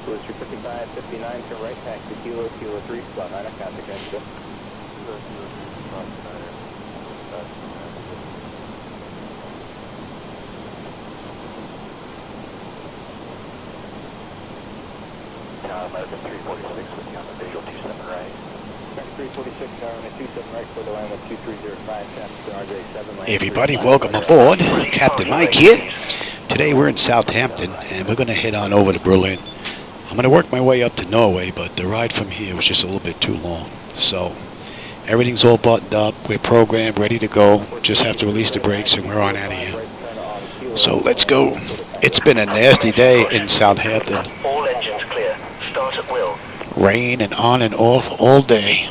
Booster 5559, turn right, taxi Kilo 3, spot 9, contact engine. American 346 with you on the visual 27 right. American 346, American 27 right for the line with 2305, traffic to RJ7 lane. Everybody, welcome aboard. Captain Mike here. Today we're in Southampton, and we're going to head on over to Berlin. I'm going to work my way up to Norway, but the ride from here was just a little bit too long. So everything's all buttoned up. We're programmed, ready to go. Just have to release the brakes, and we're on out of here. So let's go. It's been a nasty day in Southampton. All engines clear. Start at will. Rain and on and off all day.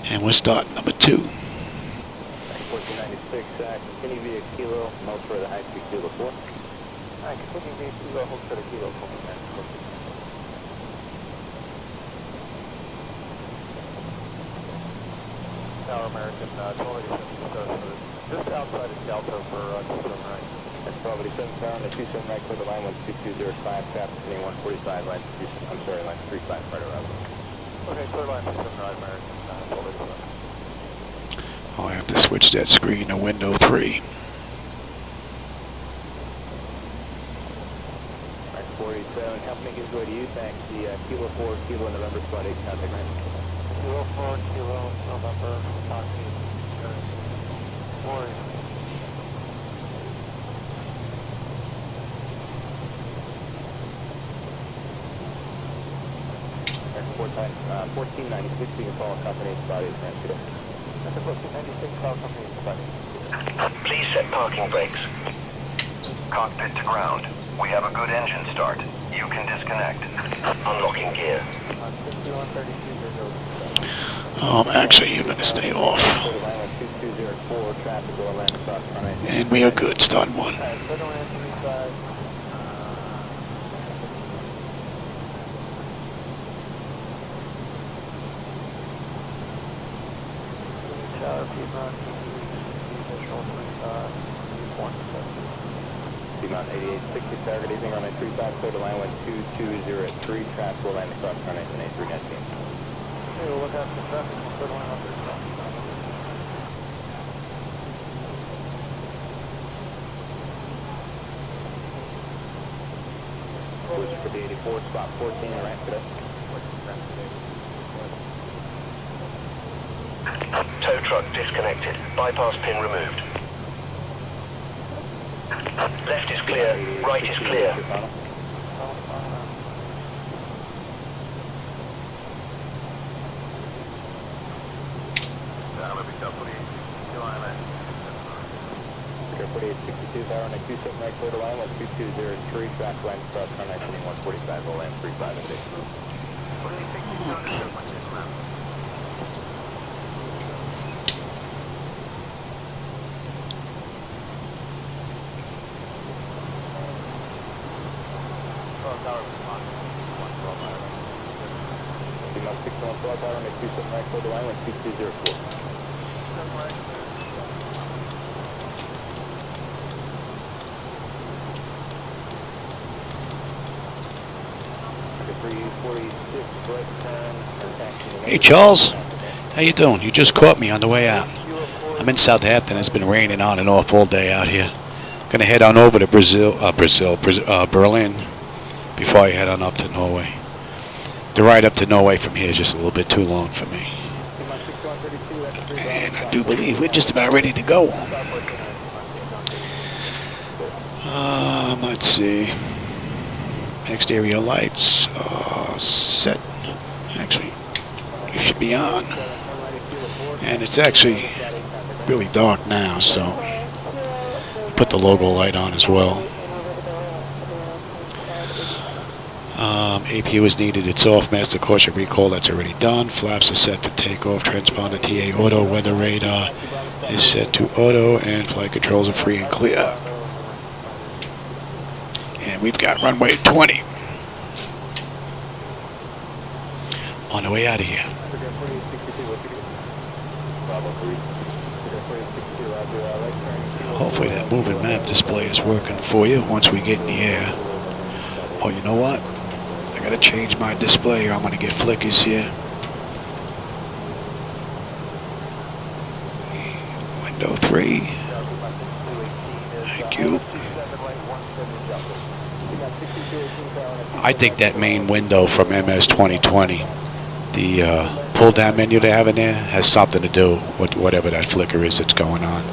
And we're starting number 2. 1496, continue via Kilo, most for the high speed Kilo 4. Continue via Kilo, hold for the Kilo 4. Tower American, 1287, just outside of Delta for 27 right. That's 1287, Tower on the 27 right for the line 12205, traffic heading 145, line 3, I'm sorry, line 35, right around. Okay, clear line 27 right, American, 1287. Oh, I have to switch that screen to window 3. 47, company gives way to you, thanks. The Kilo 4, Kilo November spot 8, contact right. Kilo 4, Kilo November spot 8, 4. 1496, we can call company spot 8, transfer. That's a 1496, call company spot 8. Please set parking brakes. Cockpit to ground. We have a good engine start. You can disconnect. Unlocking gear. Actually, you're going to stay off. And we are good. Start 1. Piedmont 8860, target evening runway 35, clear to line 12203, traffic will land across runway 319. Okay, we'll look out for traffic, we'll clear to line 135. Booster for the 84, spot 14, ramp it up. Tow truck disconnected. Bypass pin removed. Left is clear, right is clear. Air 4862, tower on a 27 right, clear to line 12203, track line across runway 145, will land 35 and 6. Piedmont 612, tower on a 27 right, clear to line 12204. Hey, Charles. How you doing? You just caught me on the way out. I'm in Southampton. It's been raining on and off all day out here. Going to head on over to Berlin before I head on up to Norway. The ride up to Norway from here is just a little bit too long for me. And I do believe we're just about ready to go. Let's see. Exterior lights set. Actually, you should be on. And it's actually really dark now, so put the logo light on as well. AP was needed. It's off. Master caution recall. That's already done. Flaps are set for takeoff. Transponder TA auto. Weather radar is set to auto, and flight controls are free and clear. And we've got runway 20 on the way out of here. Hopefully that moving map display is working for you once we get in the air. Oh, you know what? I gotta change my display or I'm gonna get flickers here. Window 3. Thank you. I think that main window from MS 2020, the pull down menu they have in there, has something to do with whatever that flicker is that's going on.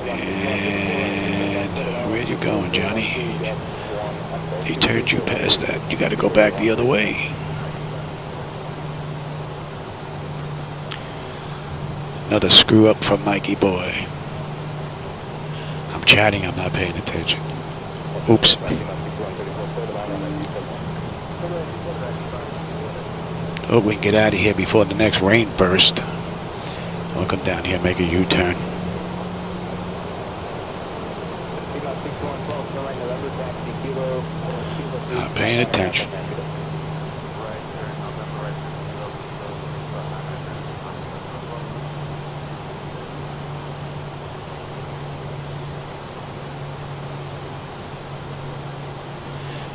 And where you going, Johnny? He turned you past that. You got to go back the other way. Another screw up from Mikey boy. I'm chatting, I'm not paying attention. Oops. Oh, we can get out of here before the next rain burst. We'll come down here and make a U-turn. Not paying attention.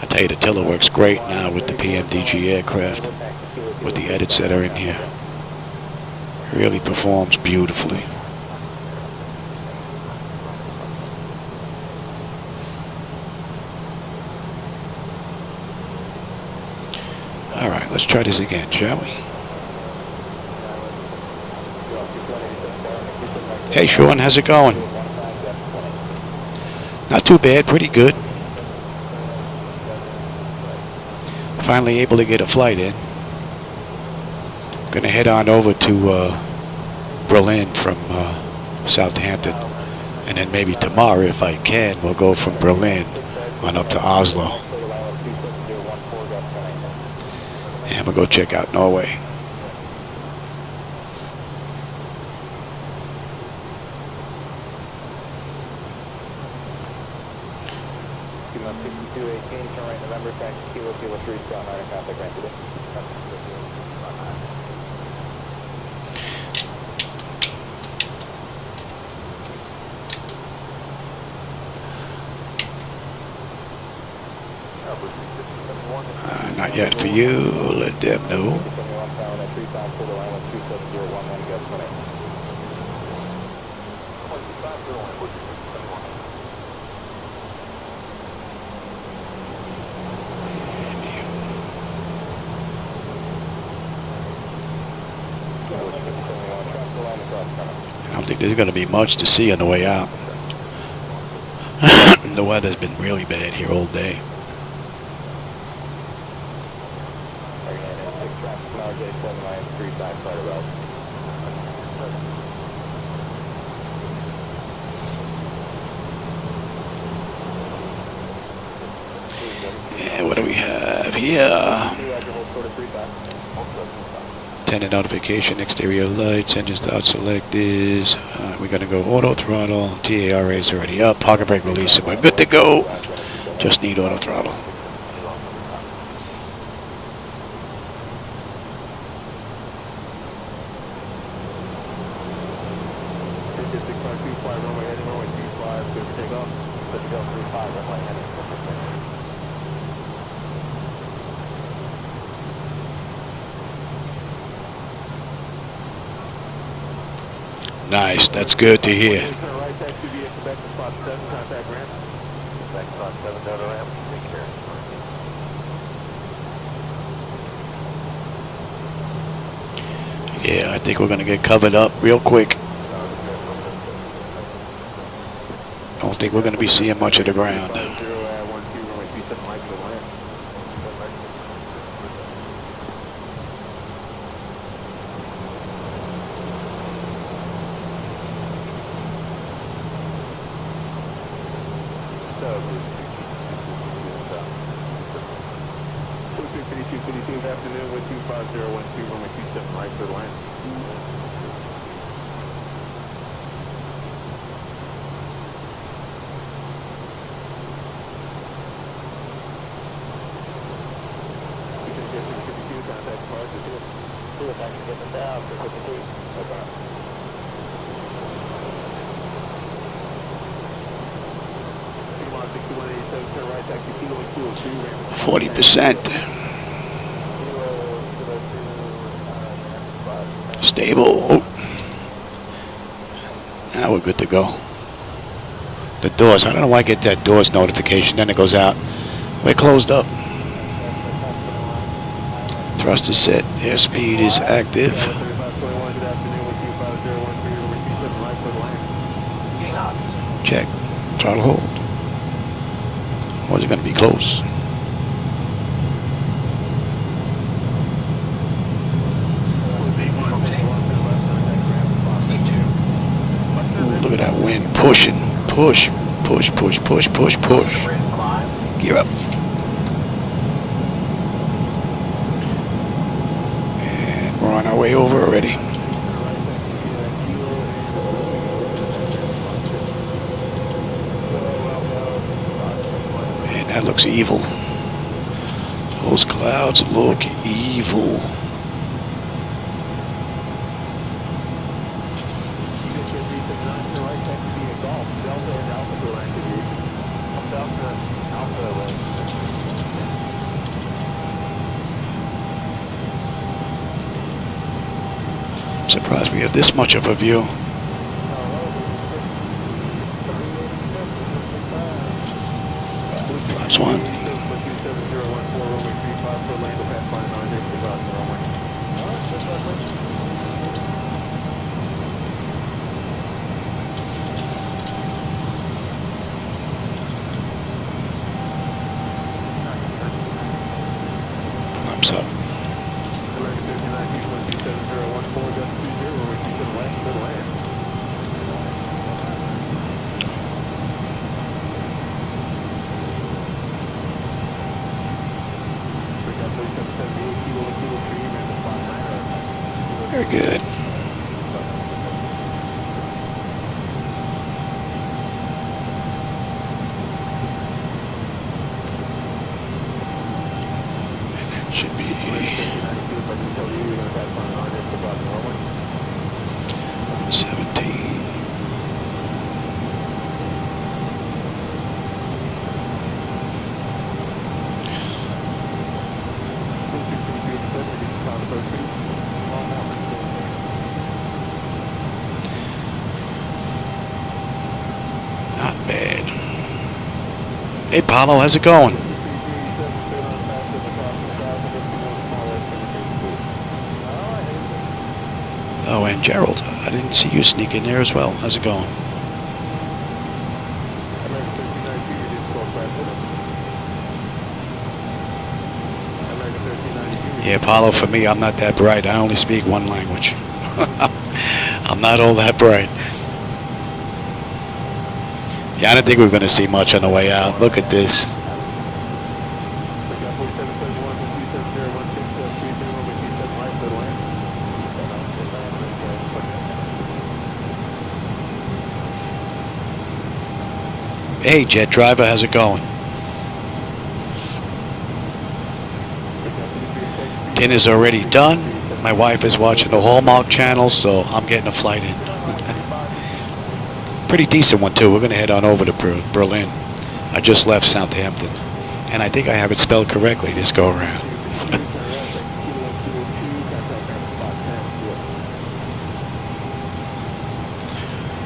I tell you, the tiller works great now with the PMDG aircraft, with the edits that are in here. It really performs beautifully. All right, let's try this again, shall we? Hey, Sean, how's it going? Not too bad, pretty good. Finally able to get a flight in. Gonna head on over to Berlin from Southampton, and then maybe tomorrow, if I can, we'll go from Berlin on up to Oslo, and we'll go check out Norway. Not yet for you. Let them know. I don't think there's going to be much to see on the way out. The weather's been really bad here all day. And what do we have here? Attendant notification, exterior lights, engine start, select is. We're going to go auto throttle. TARA is already up. Parking brake release, so we're good to go. Just need auto throttle. Nice, that's good to hear. Yeah, I think we're going to get covered up real quick. I don't think we're going to be seeing much of the ground. Afternoon with 25012, runway 27 right for the land. Contact Mark, see if I can get them down for 52. 40%. Stable. Oh. Now we're good to go. The doors. I don't know why I get that doors notification. Then it goes out. We're closed up. Thrust is set. Airspeed is active. Check. Throttle hold. Or is it going to be close? Ooh, look at that wind pushing. Push. Push, push, push, push, push. Gear up. And we're on our way over already. Man, that looks evil. Those clouds look evil. Surprised we have this much of a view. Flaps 1. Flaps up. Very good. And that should be 17. Not bad. Hey, Paulo, how's it going? Oh, and Gerald, I didn't see you sneak in there as well. How's it going? Yeah, Paulo, for me, I'm not that bright. I only speak one language. I'm not all that bright. Yeah, I don't think we're going to see much on the way out. Look at this. Hey, jet driver, how's it going? Dinner's already done. My wife is watching the Hallmark channel, so I'm getting a flight in. Pretty decent one, too. We're going to head on over to Berlin. I just left Southampton, and I think I have it spelled correctly this go around.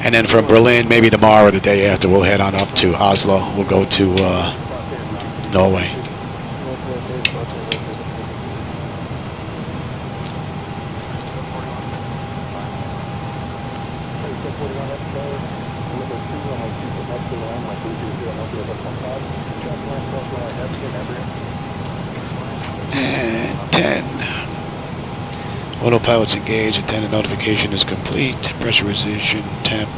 And then from Berlin, maybe tomorrow or the day after, we'll head on up to Oslo. We'll go to Norway. And 10. Autopilot's engaged. Attendant notification is complete. Pressurization, temp.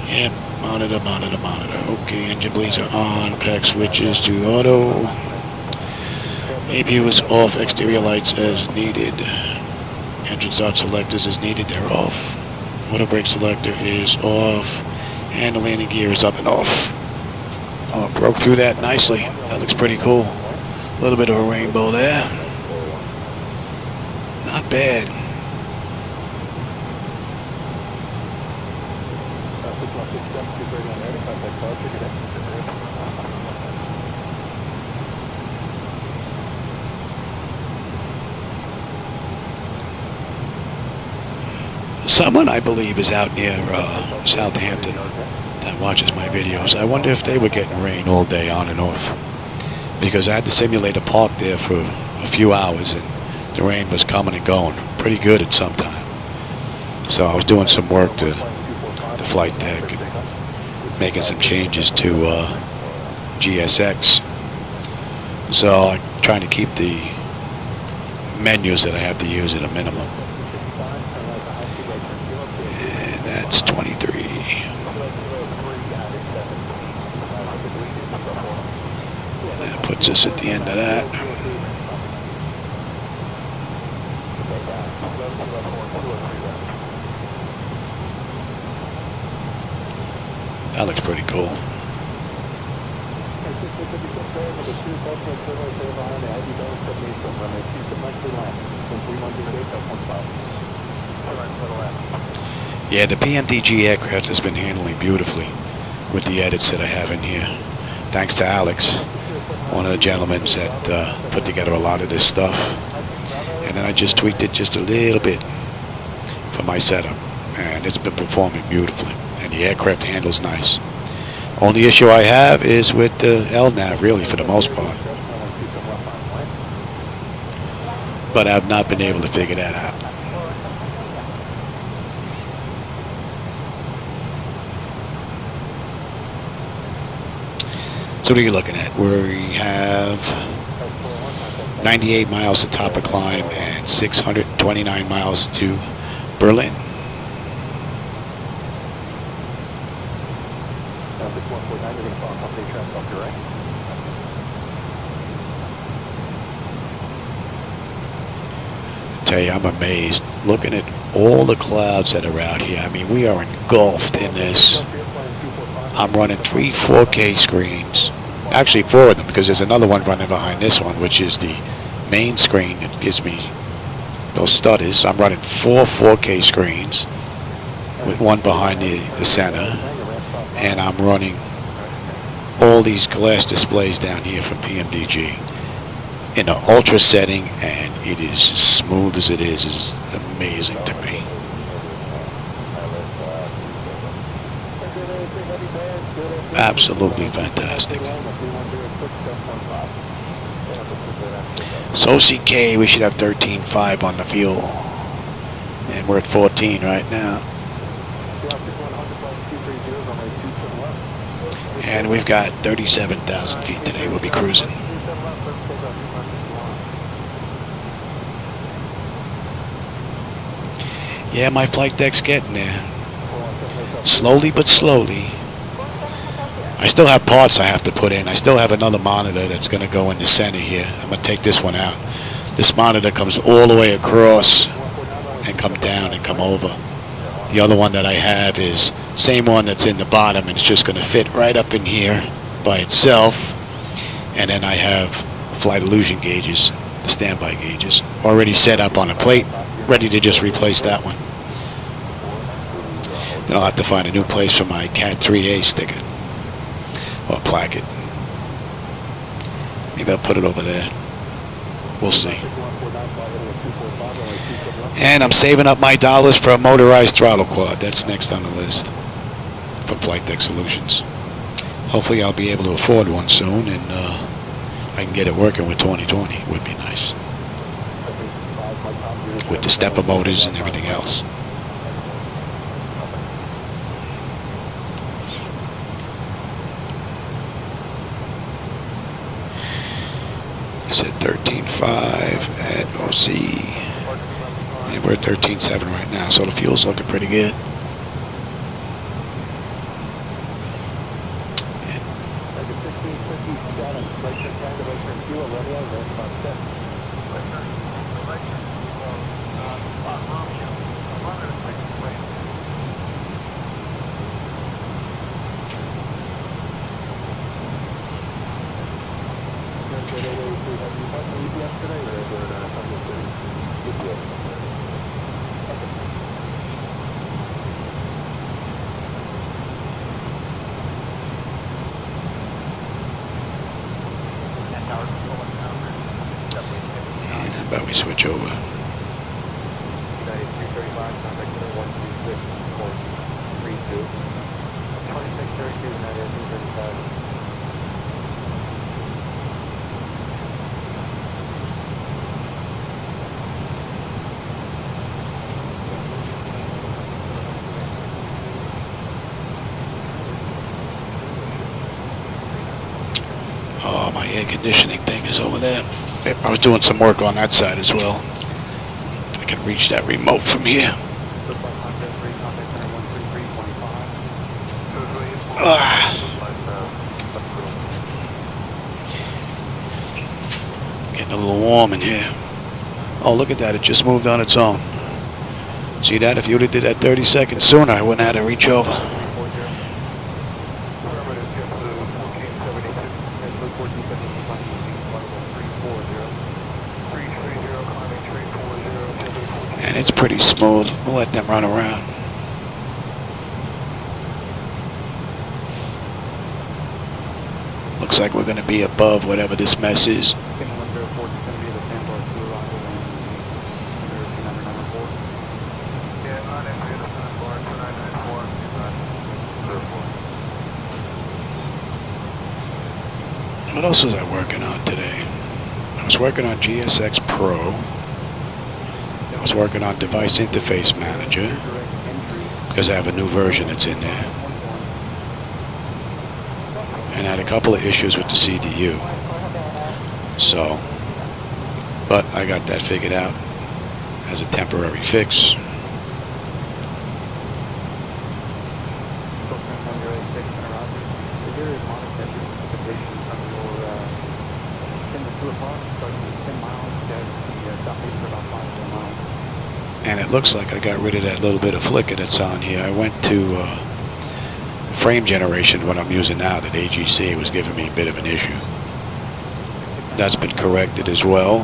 Yep. Monitor, monitor, monitor. Okay, engine bleeds are on. Pack switches to auto. APU is off. Exterior lights as needed. Engine start selectors as needed. They're off. Auto brake selector is off. And the landing gear is up and off. Oh, broke through that nicely. That looks pretty cool. A little bit of a rainbow there. Not bad. Someone, I believe, is out near Southampton that watches my videos. I wonder if they were getting rain all day on and off. Because I had the simulator parked there for a few hours and the rain was coming and going pretty good at some time. So I was doing some work to the flight deck and making some changes to GSX. So I'm trying to keep the menus that I have to use at a minimum. And that's 23. And that puts us at the end of that. That looks pretty cool. Yeah, the PMDG aircraft has been handling beautifully with the edits that I have in here. Thanks to Alex, one of the gentlemen that put together a lot of this stuff. And then I just tweaked it just a little bit for my setup. And it's been performing beautifully. And the aircraft handles nice. Only issue I have is with the LNAV, really, for the most part. But I've not been able to figure that out. So what are you looking at? We have 98 miles to top of climb and 629 miles to Berlin. I tell you, I'm amazed looking at all the clouds that are out here. I mean, we are engulfed in this. I'm running 3 4K screens. Actually 4 of them, because there's another one running behind this one, which is the main screen that gives me those stutters. I'm running 4 4K screens with one behind the center, and I'm running all these glass displays down here from PMDG in an ultra setting, and it is as smooth as it is amazing to me. Absolutely fantastic. So CK, we should have 13.5 on the fuel, and we're at 14 right now. And we've got 37,000 feet today. We'll be cruising. Yeah, my flight deck's getting there. Slowly but slowly. I still have parts I have to put in. I still have another monitor that's going to go in the center here. I'm going to take this one out. This monitor comes all the way across and come down and come over. The other one that I have is same one that's in the bottom, and it's just going to fit right up in here by itself. And then I have flight illusion gauges, the standby gauges, already set up on a plate, ready to just replace that one. Then I'll have to find a new place for my Cat 3A sticker or placket. Maybe I'll put it over there. We'll see. And I'm saving up my dollars for a motorized throttle quad. That's next on the list for Flight Deck Solutions. Hopefully I'll be able to afford one soon, and I can get it working with 2020. It would be nice. With the stepper motors and everything else. I said 13.5 at OC. And we're at 13.7 right now, so the fuel's looking pretty good. reach over. United 335, contact center 136.32. 2632, United 335. Oh, my air conditioning thing is over there. I was doing some work on that side as well. I can reach that remote from here. Getting a little warm in here. Oh, look at that. It just moved on its own. See that? If you would have did that 30 seconds sooner, I wouldn't have had to reach over. And it's pretty smooth. We'll let them run around. Looks like we're going to be above whatever this mess is. What else was I working on today? I was working on GSX Pro. I was working on Device Interface Manager because I have a new version that's in there. And I had a couple of issues with the CDU. So, but I got that figured out as a temporary fix. And it looks like I got rid of that little bit of flicker that's on here. I went to frame generation, what I'm using now, that AGC was giving me a bit of an issue. That's been corrected as well.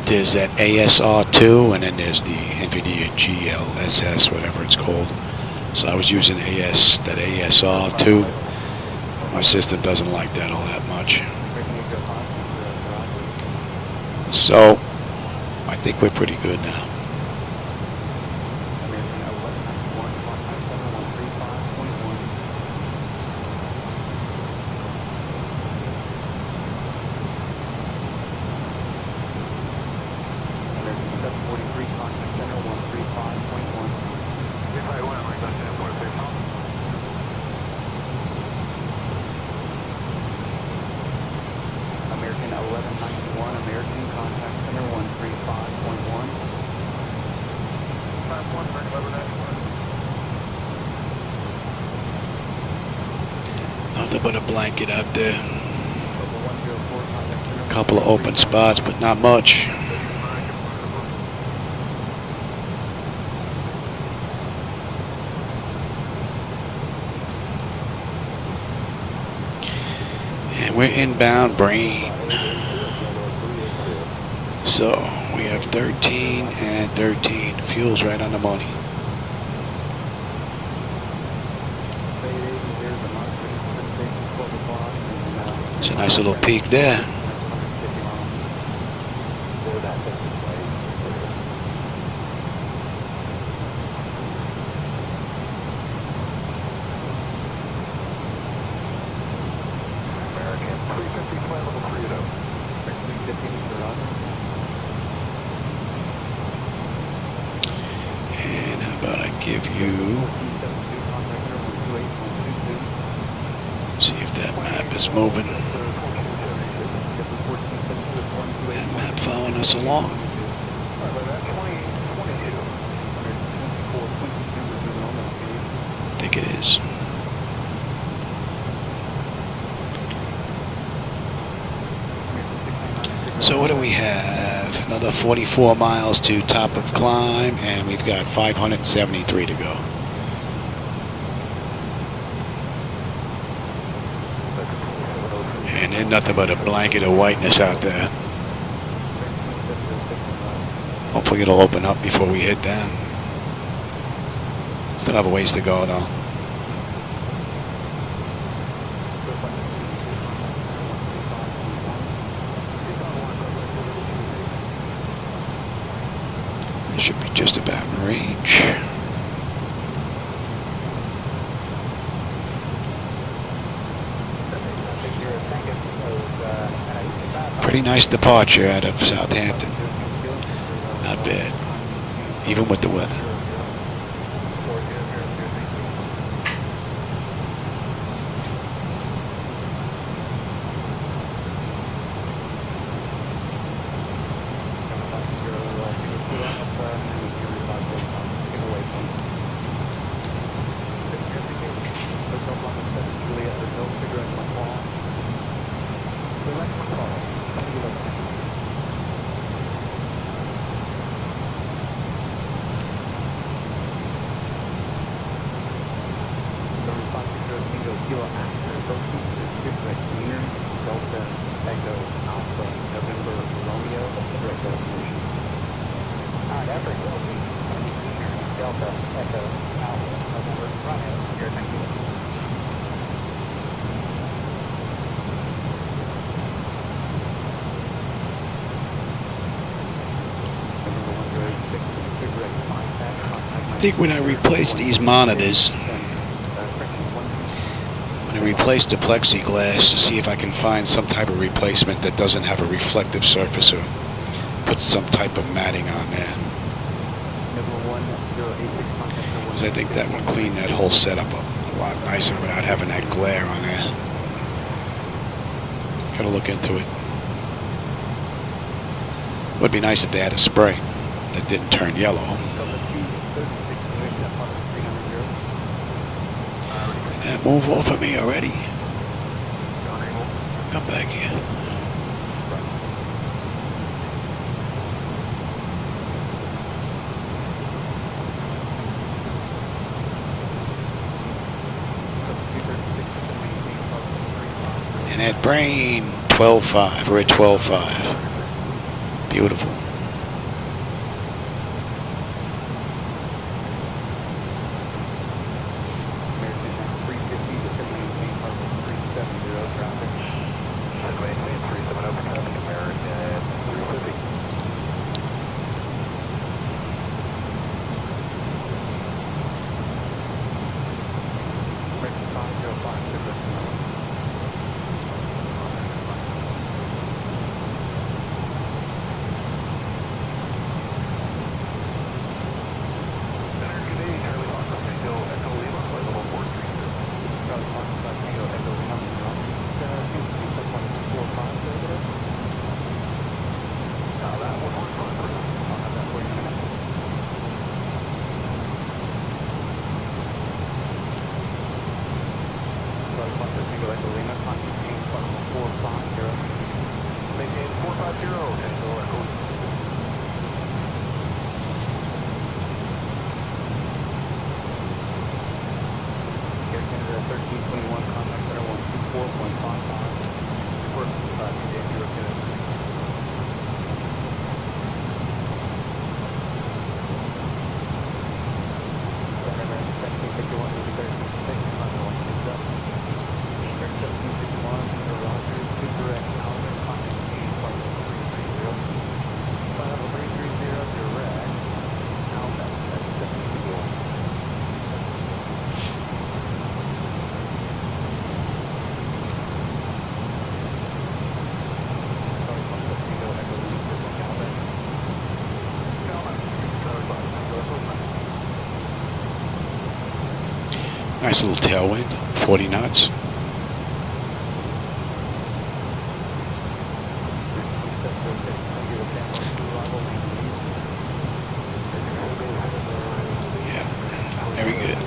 There's that ASR2, and then there's the NVIDIA GLSS, whatever it's called. So I was using that ASR2. My system doesn't like that all that much. So I think we're pretty good now. Nothing but a blanket out there. A couple of open spots, but not much. And we're inbound Brain. So we have 13 and 13. Fuel's right on the money. It's a nice little peak there. And how about I give you... See if that map is moving. That map following us along. I think it is. So what do we have? Another 44 miles to top of climb, and we've got 573 to go. And there's nothing but a blanket of whiteness out there. Hopefully it'll open up before we hit down. Still have a ways to go though. range. Pretty nice departure out of Southampton. Not bad, even with the weather. I think when I replace these monitors, when I replace the plexiglass, to see if I can find some type of replacement that doesn't have a reflective surface, or put some type of matting on there. Because I think that would clean that whole setup up a lot nicer without having that glare on there. Gotta look into it. Would be nice if they had a spray that didn't turn yellow. And move off of me already. Come back here. And that brain, 12.5. We're at 12.5. Beautiful. Nice little tailwind, 40 knots. Yeah, very good.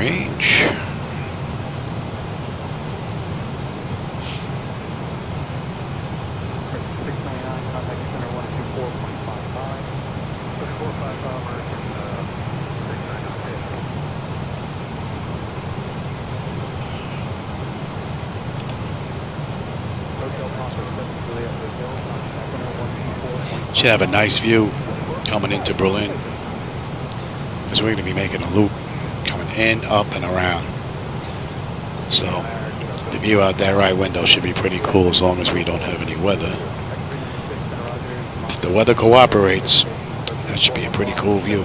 range. Should have a nice view coming into Berlin, because we're going to be making a loop coming in, up, and around. So the view out that right window should be pretty cool as long as we don't have any weather. If the weather cooperates, that should be a pretty cool view.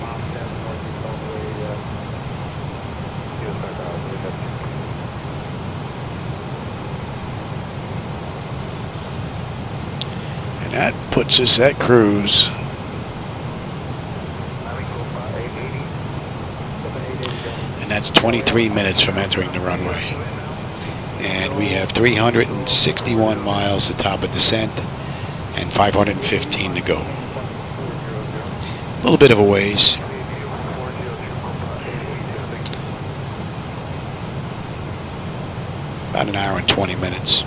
And that puts us at cruise. And that's 23 minutes from entering the runway. And we have 361 miles to top of descent and 515 to go. A little bit of a ways. About an hour and 20 minutes.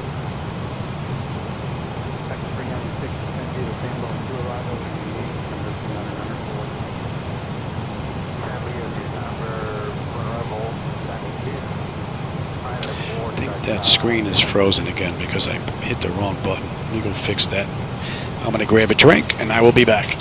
That screen is frozen again because I hit the wrong button. Let me go fix that. I'm going to grab a drink and I will be back.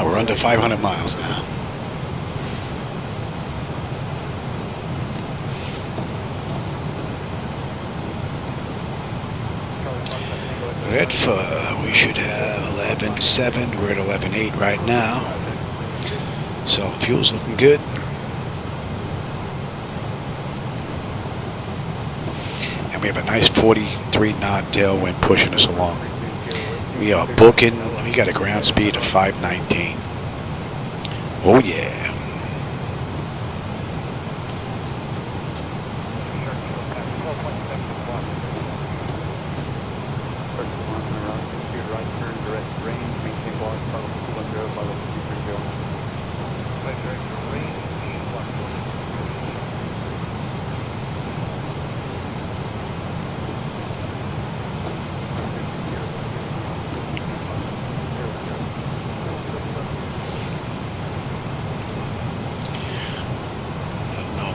We're under 500 miles now. We should have 11.7. We're at 11.8 right now. So fuel's looking good. And we have a nice 43 knot tailwind pushing us along. We are booking. We got a ground speed of 519. Oh yeah.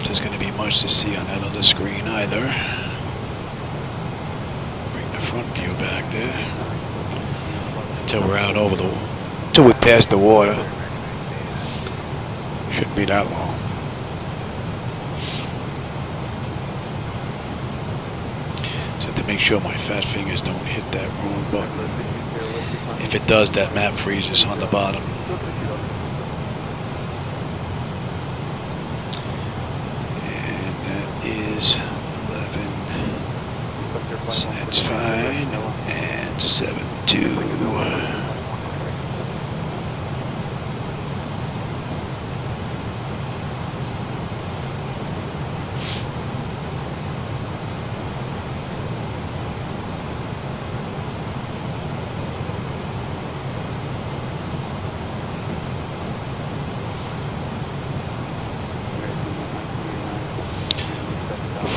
There's going to be much to see on that other screen either. Bring the front view back there until we're out over the till we pass the water. Shouldn't be that long. Just have to make sure my fat fingers don't hit that wrong button. If it does, that map freezes on the bottom. And that is 11. So that's fine. And 7-2.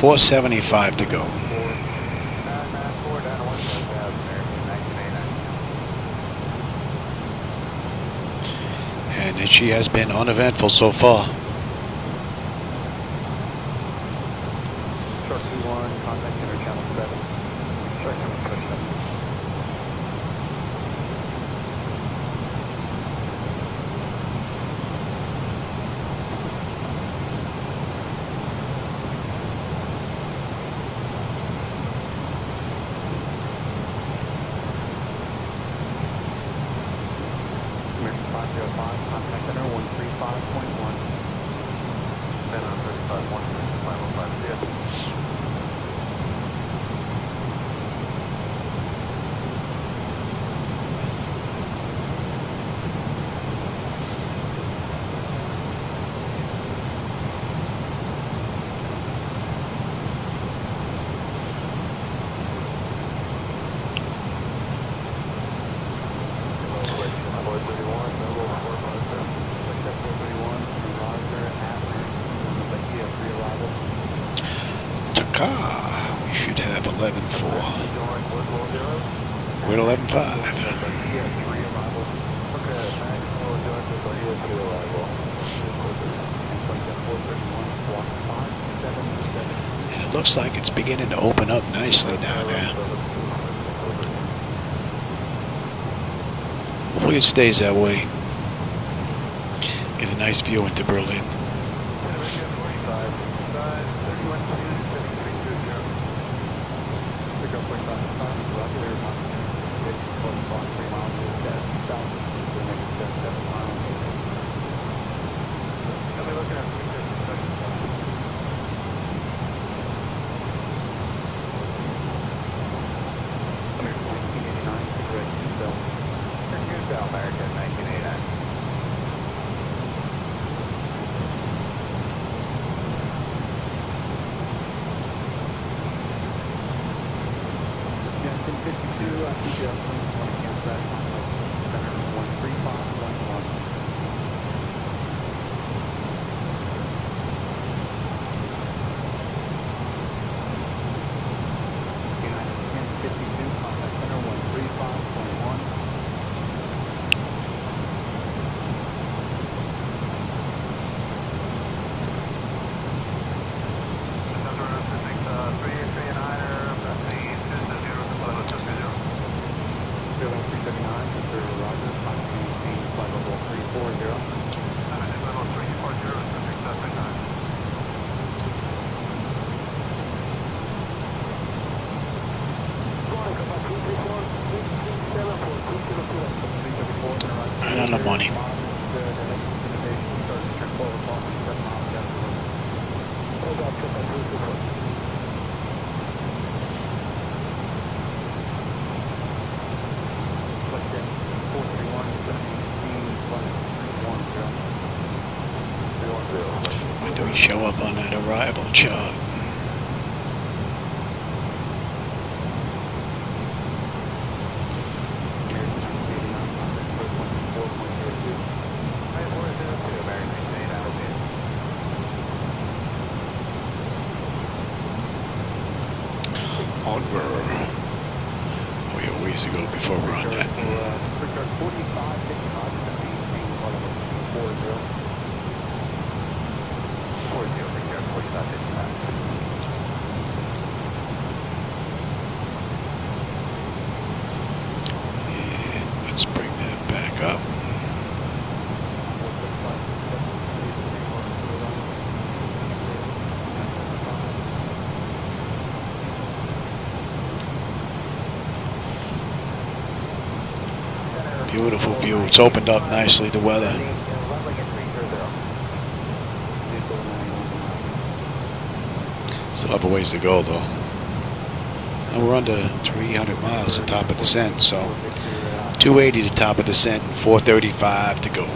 475 to go. And she has been uneventful so far. Shark 2-1, contact center channel 7. Shark 7. American 505, contact center 135.1. Then on 35, 135.5, yeah. We should have 11-4. We're at 11-5. And it looks like it's beginning to open up nicely down there. Hopefully it stays that way. Get a nice view into Berlin. American 1989. Jensen 52, I think you have 20 cancel that contact center 135.1. United 1052, contact center 135.1. Right on the money. When do we show up on that arrival chart? We have ways to go before we're on that. And let's bring that back up. Beautiful view. It's opened up nicely, the weather. Still have a ways to go, though. And we're under 300 miles to top of descent, so 280 to top of descent and 435 to go.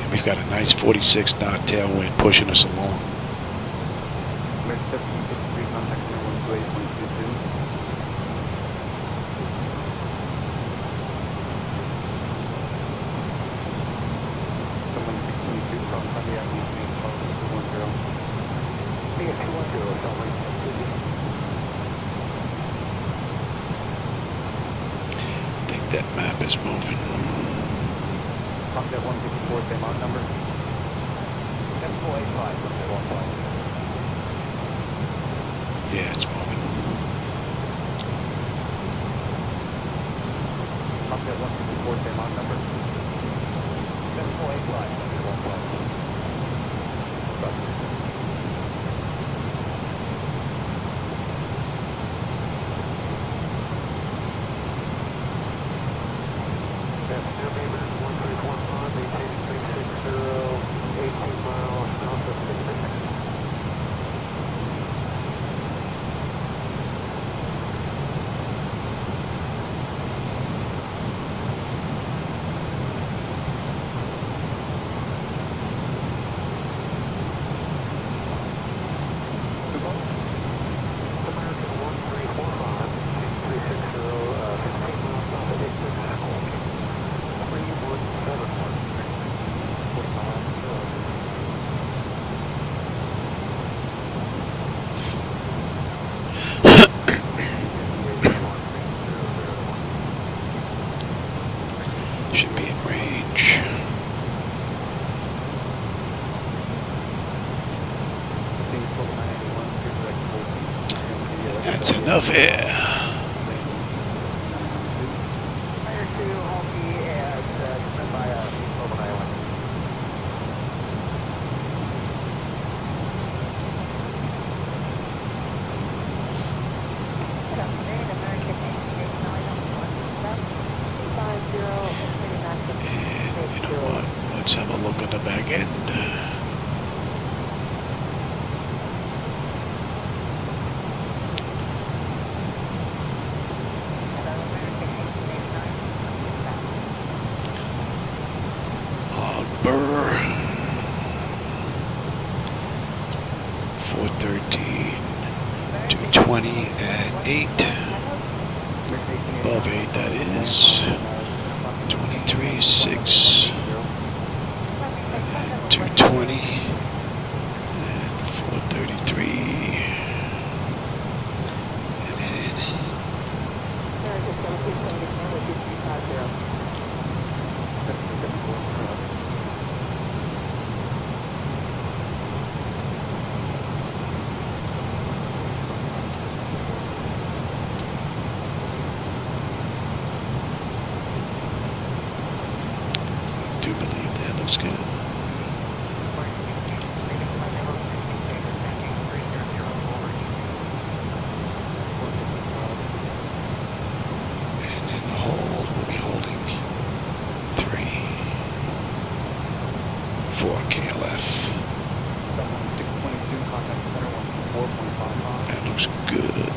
And we've got a nice 46 knot tailwind pushing us along. I think that map is moving. That 154, same odd number. 7485, Yeah, it's moving. that 154, same odd number. 7485, Should be in range. That's enough air. And you know what? Let's have a look at the back end. Burr 413 220 at 8 above 8 that is 23 6 and 220 and 433 and then I do believe that looks good. And in the hold, we'll be holding 3, 4 KLF. That looks good.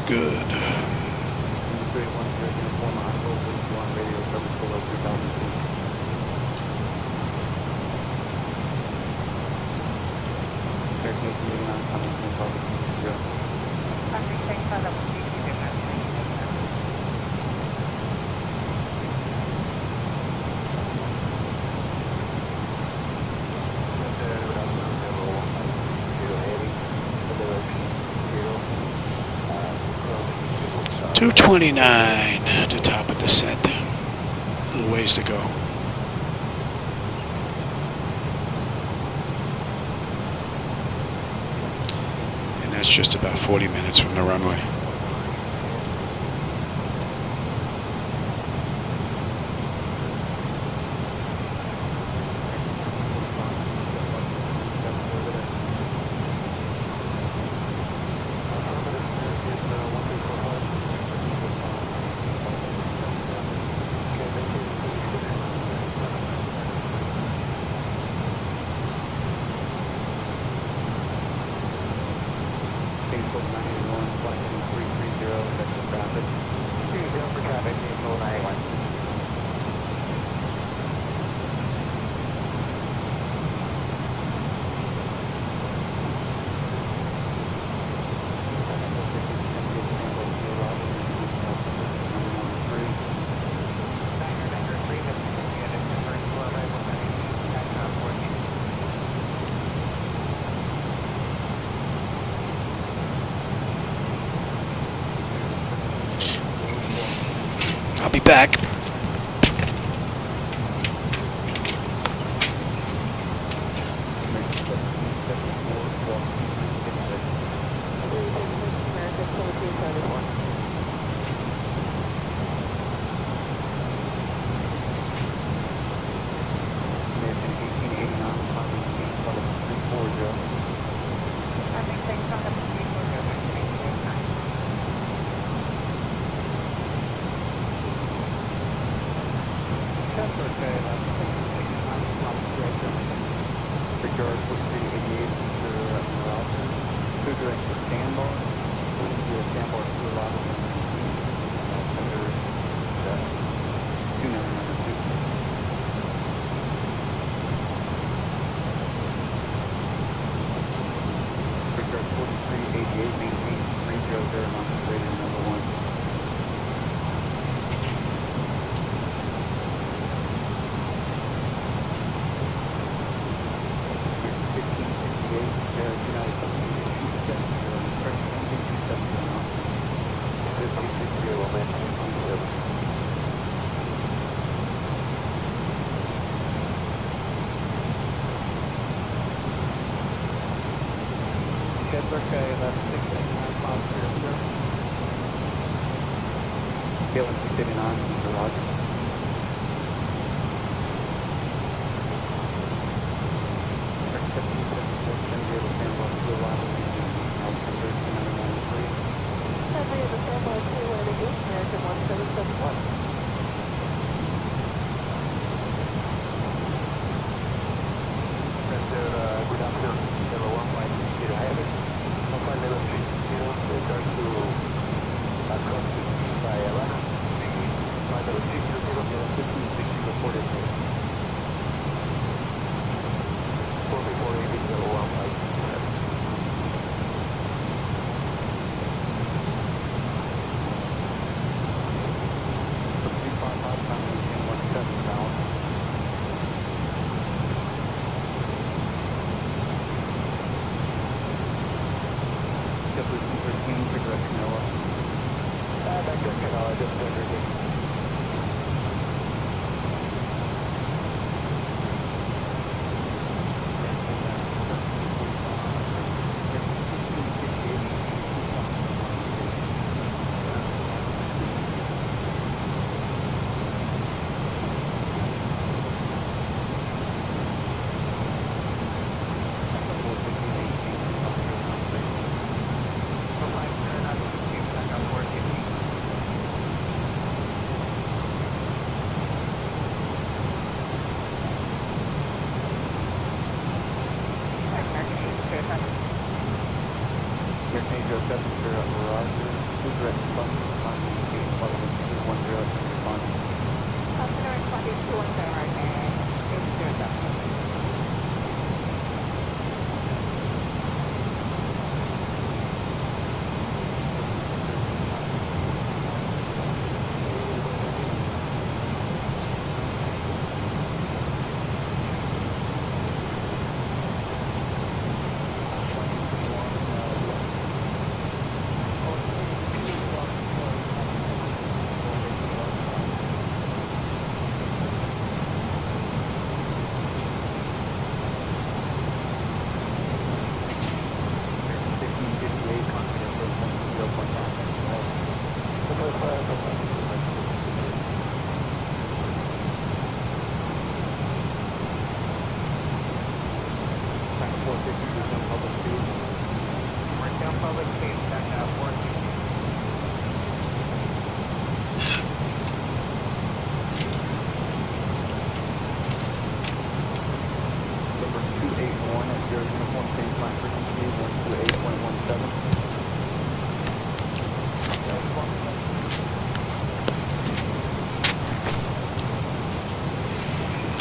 good. Uh, 229 to top of descent. A little ways to go. And that's just about 40 minutes from the runway. I'll be back.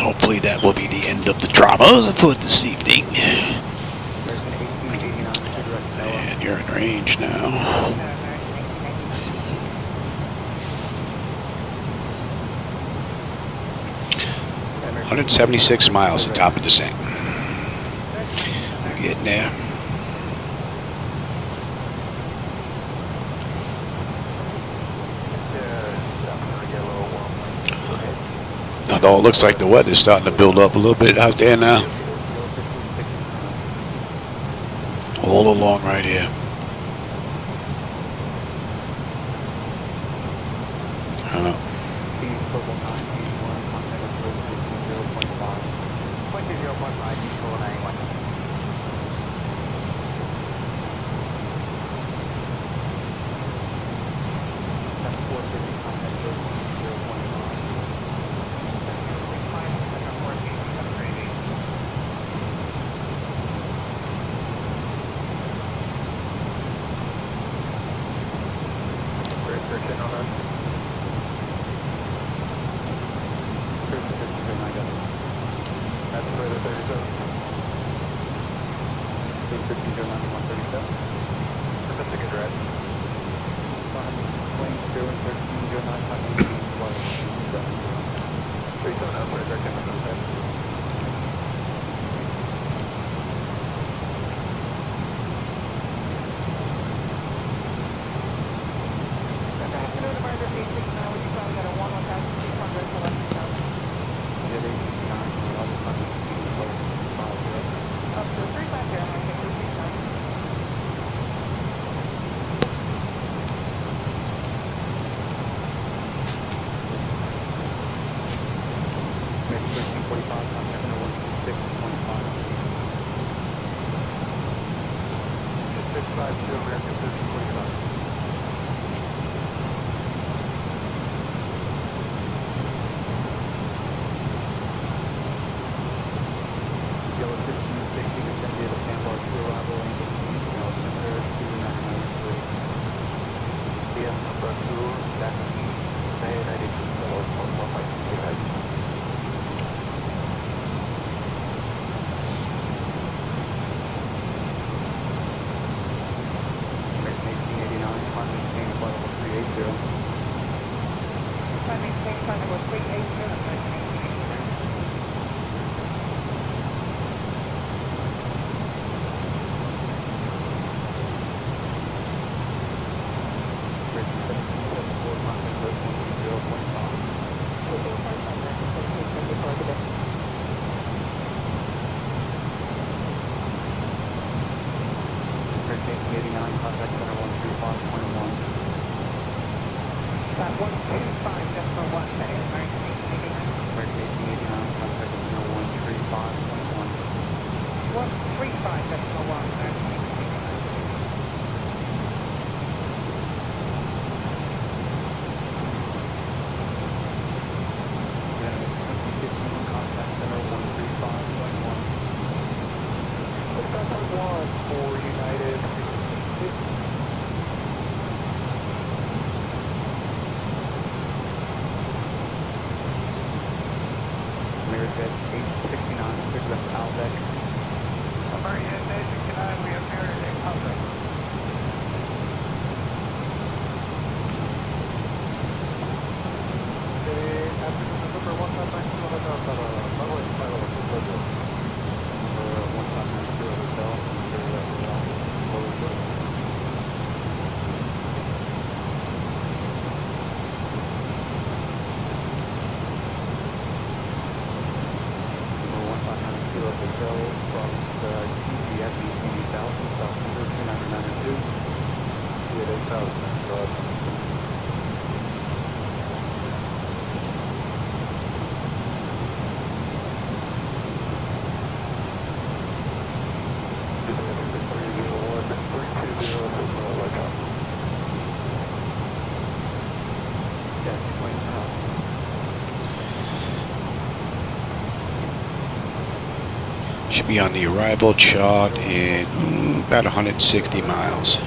Hopefully that will be the end of the dramas for this evening. And you're in range now. 176 miles to top of descent. We're getting there. Although it looks like the weather's starting to build up a little bit out there now. All along right here. American 869, pick up Albeck. American 869, we appear at Albeck. Afternoon, November 1592 Hotel, Bravo 5 Hotel. 1592 Hotel, Hotel from the EGHI South, South number 2992. EDDB South, Should be on the arrival chart in about 160 miles.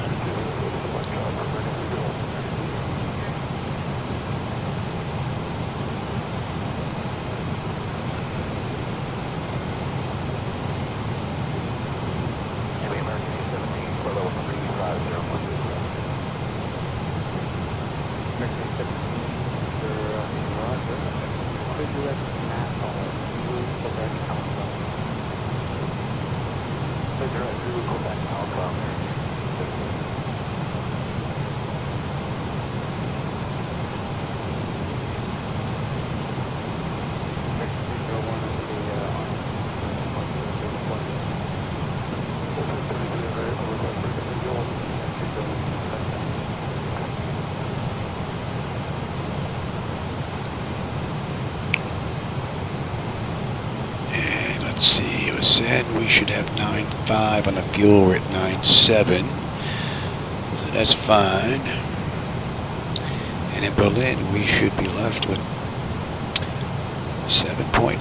Let's see, it was said we should have 9.5 on the fuel. We're at 9.7, so that's fine. And in Berlin, we should be left with 7.5.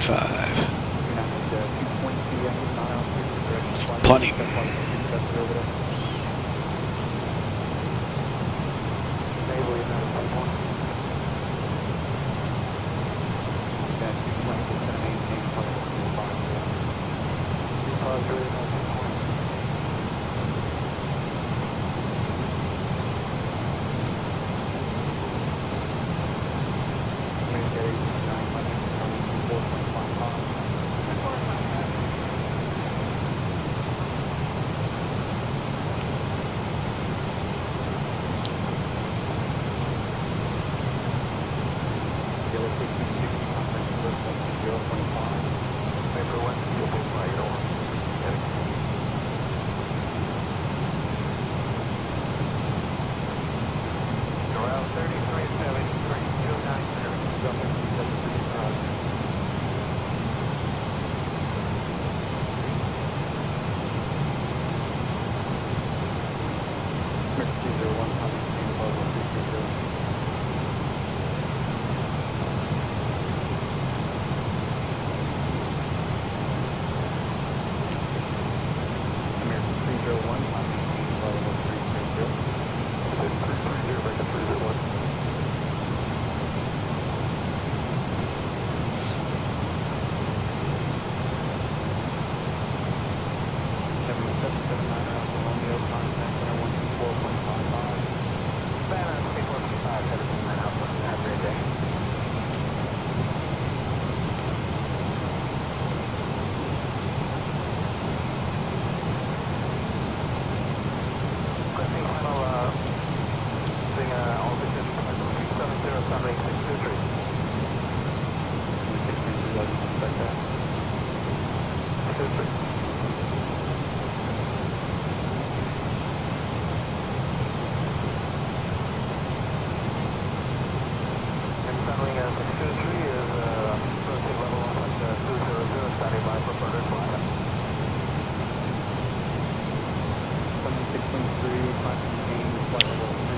Plenty.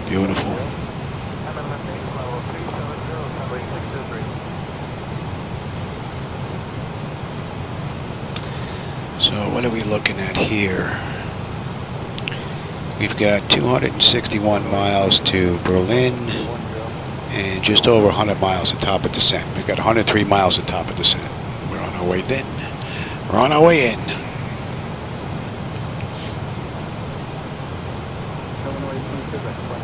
Beautiful. So what are we looking at here? We've got 261 miles to Berlin and just over 100 miles at top of descent. We've got 103 miles at top of descent. We're on our our way in. We're on our way in. Illinois 26, that's 20.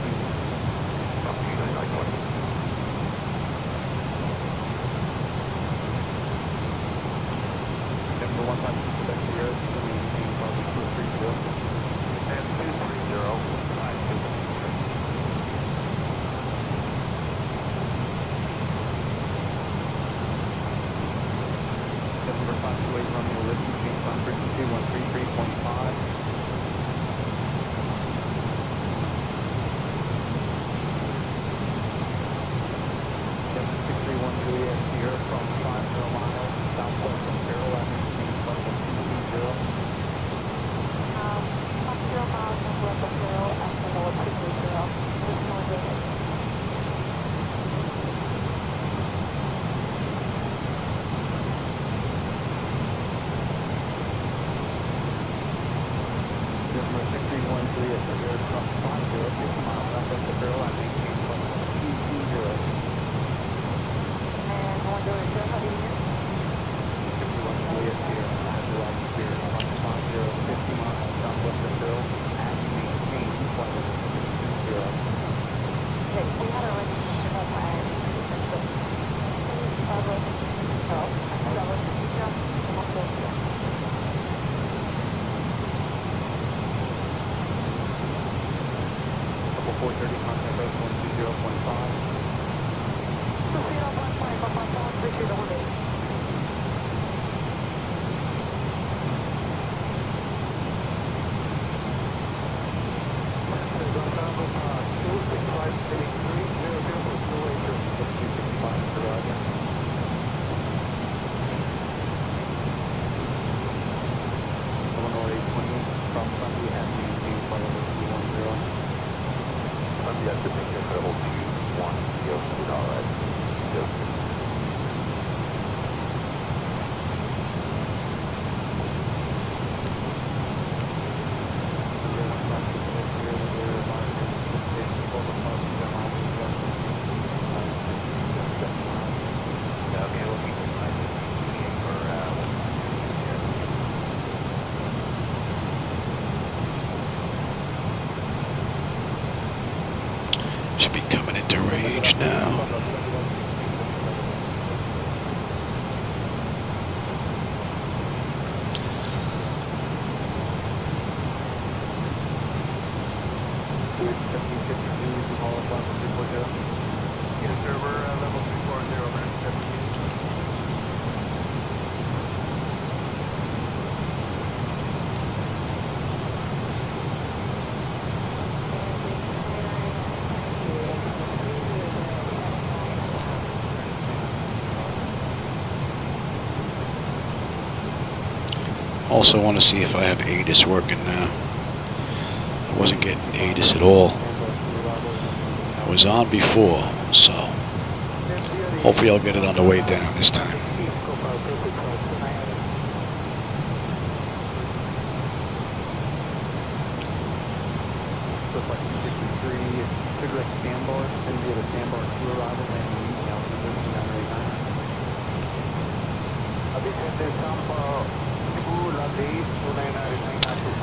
Number 1 time, back to Europe, maintain probably 230. And 230, 52. Number 528, Romeo Whiskey, change on frequency 133.5. Juliet here from 50 miles southwest of Carroll, maintain flight 220. 50 miles northwest of Carroll, after level 230. Original Juliet. Number 631 Juliet here from 50 miles southwest of Carroll, maintain flight 220. And 1 Juliet, how do you hear? 51 Juliet here, here from 50 miles southwest of Carroll, and maintain flight 220. Okay, we had a registration of my Couple 430 contact us 120.5. Illinois 20 from Sunday and maintain flight over 210. Sunday, I should make it level 21, all right. Should be coming into range now. Yes, sir, we're level 340, man. 17. Also want to see if I have ATIS working now. I wasn't getting ATIS at all. I was on before, so hopefully I'll get it on the way down this time.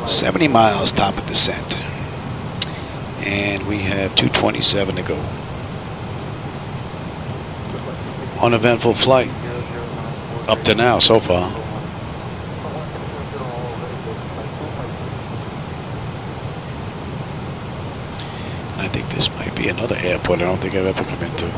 Sambor, 70 miles top of descent. And we have 227 to go. Uneventful flight up to now so far. I think this might be another airport I don't think I've ever come into.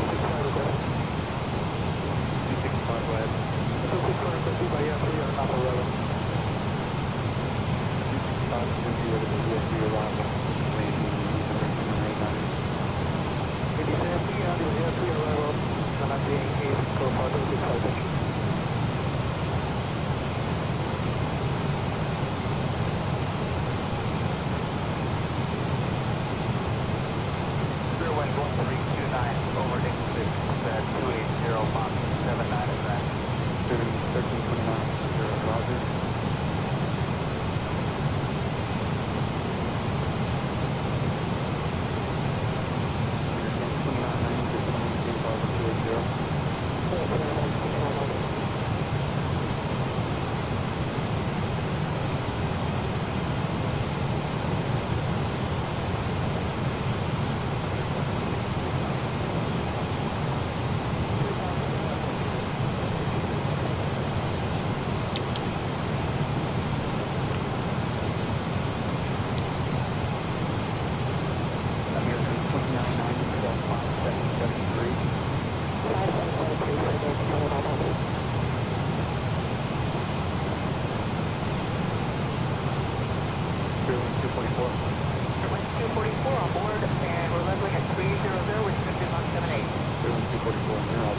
on board, and we're leveling at 300, which is going to be about 78. 244 now.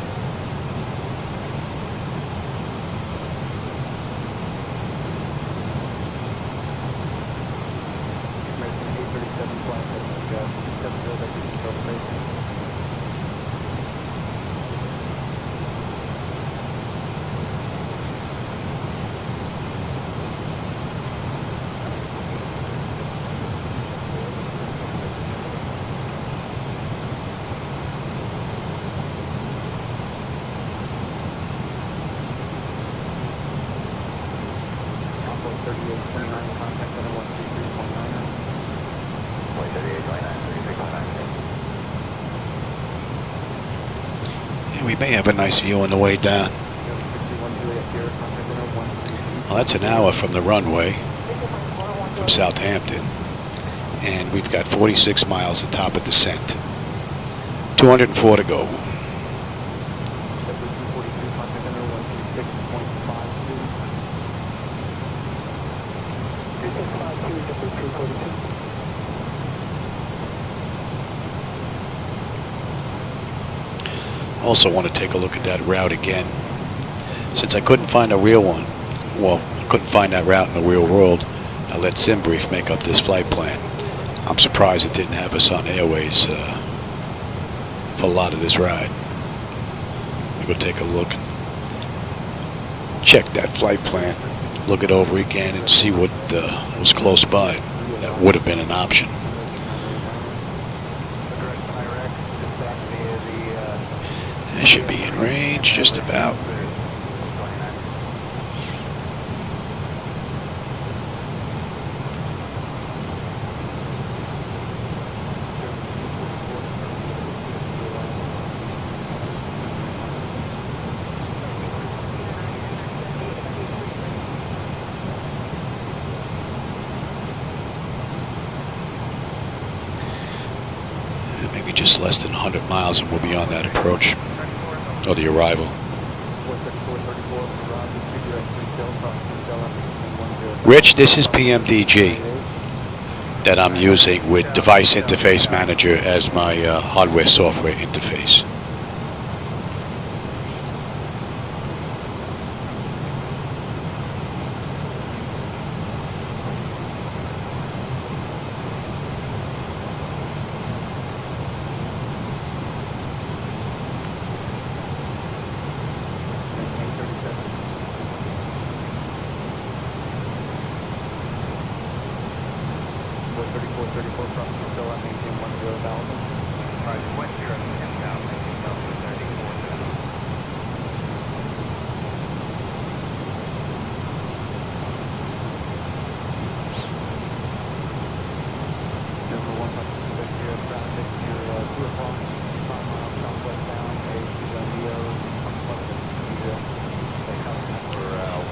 American 837 flight heading 70 back to control station. Convoy 3829, contact center 133.9. Boy, 3829, 33.9. Yeah, we may have a nice view on the way down. 61 Juliet Sierra, contact center 133. Well, that's an hour from the runway from Southampton. And we've got 46 miles of top of descent. 204 to go. 242, contact center 136.52. 242. Also want to take a look at that route again. Since I couldn't find a real one, well, I couldn't find that route in the real world, I let SimBrief make up this flight plan. I'm surprised it didn't have us on Airways for a lot of this ride. I'm going to take a look, check that flight plan, look it over again and see what was close by. That would have been an option. That should be in range, just about. Maybe just less than 100 miles and we'll be on that approach. Or the arrival. Rich, this is PMDG that I'm using with Device Interface Manager as my hardware-software interface.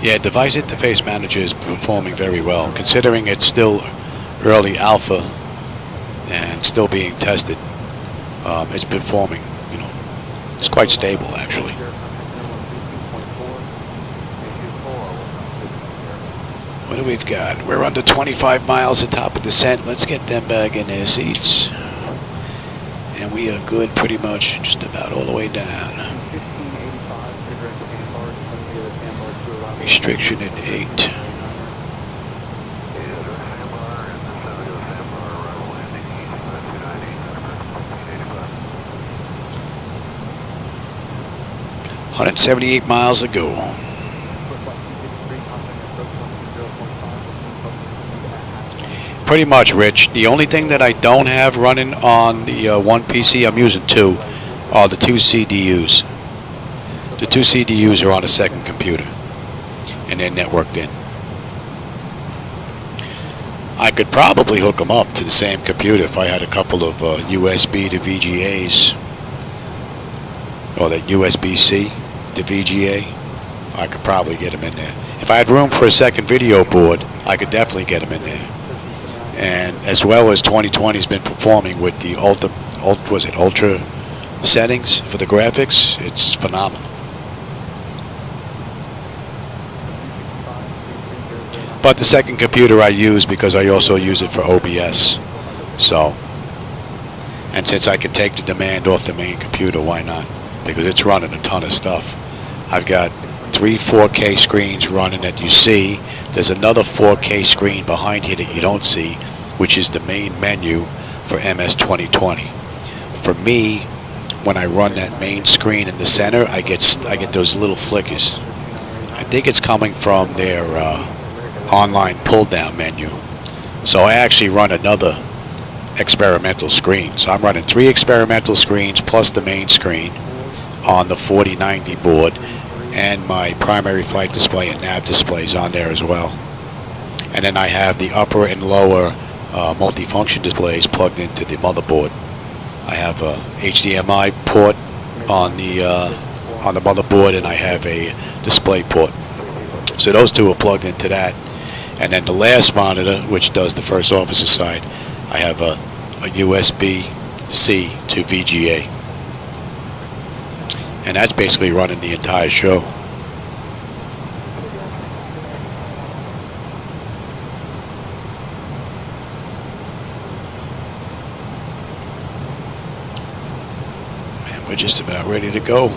Yeah, Device Interface Manager is performing very well, considering it's still early alpha and still being tested. It's performing, it's quite stable actually. What do we've got? We're under 25 miles at top of descent. Let's get them back in their seats. And we are good pretty much just about all the way down. Restriction at 8. $178 miles to go. Pretty much, Rich. The only thing that I don't have running on the one PC, I'm using two, are the two CDUs. The two CDUs are on a second computer, and they're networked in. I could probably hook them up to the same computer if I had a couple of USB to VGAs, or that USB-C to VGA. I could probably get them in there. If I had room for a second video board, I could definitely get them in there. And as well as 2020's been performing with the ultra settings for the graphics, it's phenomenal. But the second computer I use because I also use it for OBS. So And since I can take the demand off the main computer, why not? Because it's running a ton of stuff. I've got 3 4K screens running that you see. There's another 4K screen behind here that you don't see, which is the main menu for MS 2020. For me, when I run that main screen in the center, I get those little flickers. I think it's coming from their online pull-down menu. So I actually run another experimental screen. So I'm running 3 experimental screens plus the main screen on the 4090 board, and my primary flight display and nav displays on there as well. And then I have the upper and lower multifunction displays plugged into the motherboard. I have a HDMI port on the motherboard, and I have a display port. So those 2 are plugged into that. And then the last monitor, which does the first officer side, I have a USB-C to VGA. And that's basically running the entire show. Man, we're just about ready to go.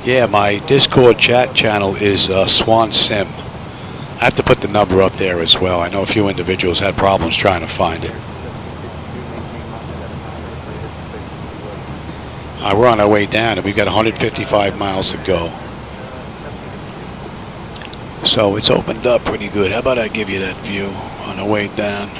Yeah, my Discord chat channel is Swan Sim. I have to put the number up there as well. I know a few individuals had problems trying to find it. We're on our way down, and we've got 155 miles to go. So it's opened up pretty good. How about I give you that view on the way down?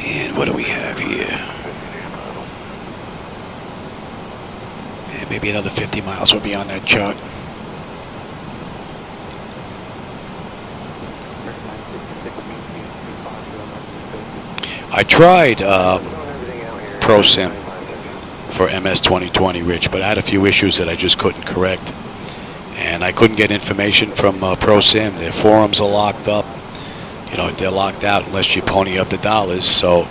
And what do we have here? And maybe another 50 miles will be on that chart. I tried ProSim for MS 2020, Rich, but I had a few issues that I just couldn't correct. And I couldn't get information from ProSim. Their forums are locked up. You know, they're locked out unless you pony up the dollars. So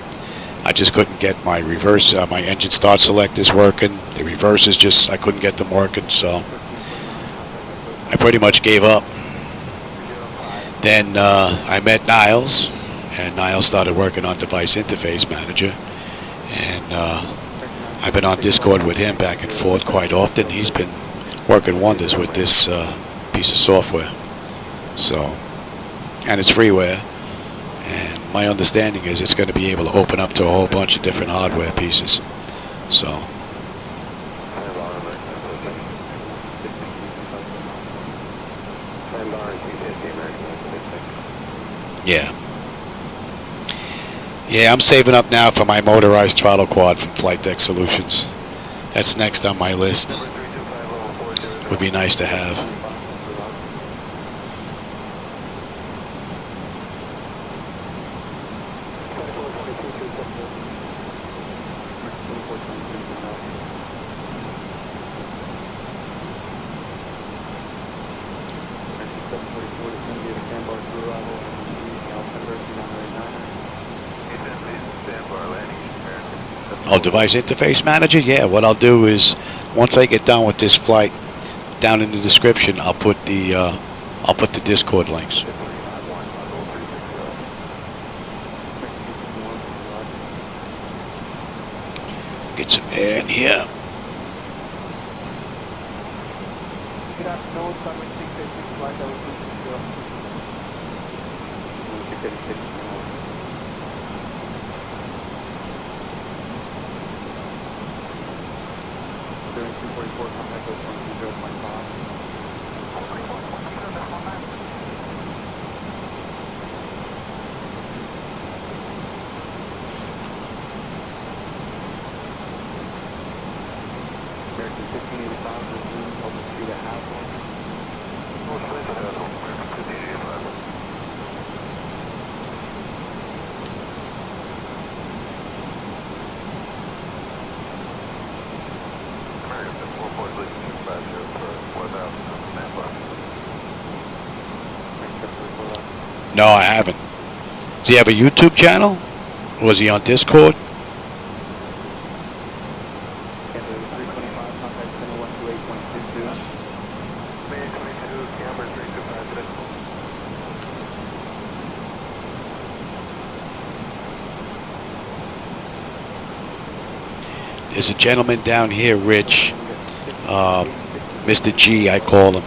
I just couldn't get my reverse, my engine start selectors working. The reverses just, I couldn't get them working. So I pretty much gave up. Then I met Niles, and Niles started working on Device Interface Manager. And I've been on Discord with him back and forth quite often. He's been working wonders with this piece of software. So, and it's freeware. And my understanding is it's going to be able to open up to a whole bunch of different hardware pieces. So. Yeah. Yeah, I'm saving up now for my motorized throttle quad from Flight Deck Solutions. That's next on my list. Would be nice to have. Oh, Device Interface Manager? Yeah, what I'll do is once I get done with this flight, down in the description I'll put the Discord links. Get some air in here. Good afternoon, Sunwing 686 flight level 260. During 244, contact us on 20.5. American 1585, resume open speed at half one. No, I haven't. Does he have a YouTube channel? Was he on Discord? Canada 325, contact center 128.22. May 22, camera 325. There's a gentleman down here, Rich, Mr. G, I call him.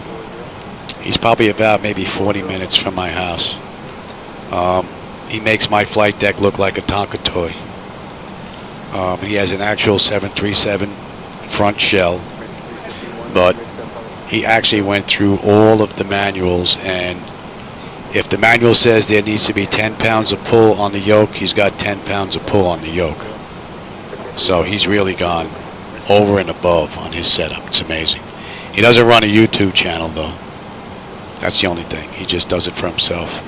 He's probably about maybe 40 minutes from my house. He makes my flight deck look like a Tonka toy. He has an actual 737 front shell, but he actually went through all of the manuals, and if the manual says there needs to be 10 pounds of pull on the yoke, he's got 10 pounds of pull on the yoke. So he's really gone over and above on his setup. It's amazing. He doesn't run a YouTube channel, though. That's the only thing. He just does it for himself.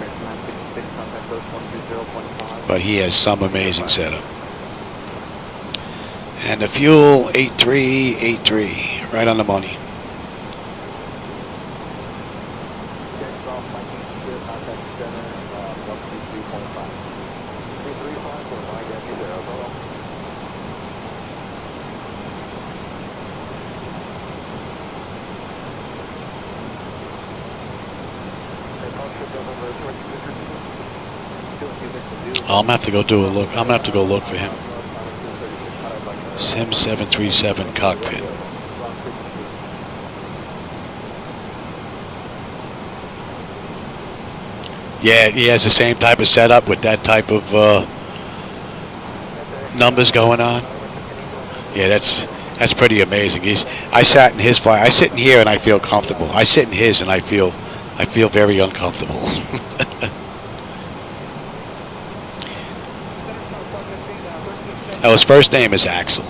But he has some amazing setup. And the fuel, 8383, right on the money. I'm gonna have to go do a look. I'm gonna have to go look for him. Sim 737 cockpit. Yeah, he has the same type of setup with that type of numbers going on. Yeah, that's pretty amazing. I sat in his flight. I sit in here and I feel comfortable. I sit in his and I feel very uncomfortable. Oh, his first name is Axel.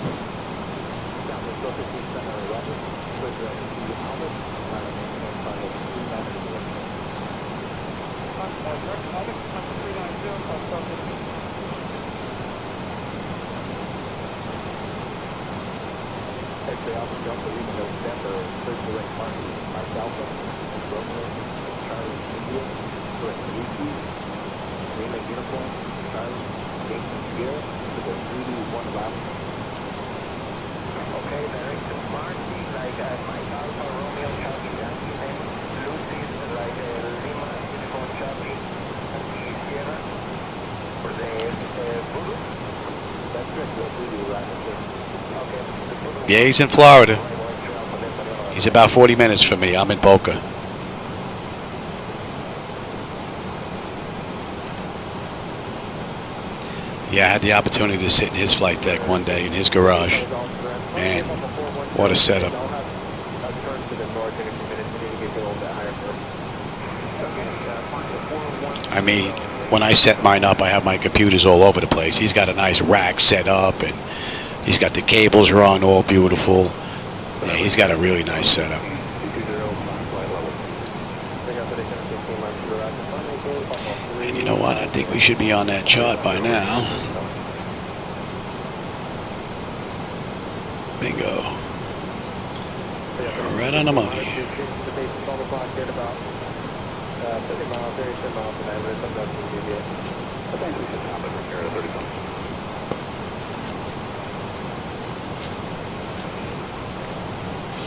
Yeah, he's in Florida. He's about 40 minutes from me. I'm in Boca. Yeah, I had the opportunity to sit in his flight deck one day in his garage. Man, what a setup. I mean, when I set mine up, I have my computers all over the place. He's got a nice rack set up, and he's got the cables run all beautiful. Yeah, he's got a really nice setup. And you know what? I think we should be on that chart by now. Bingo. Right on the money.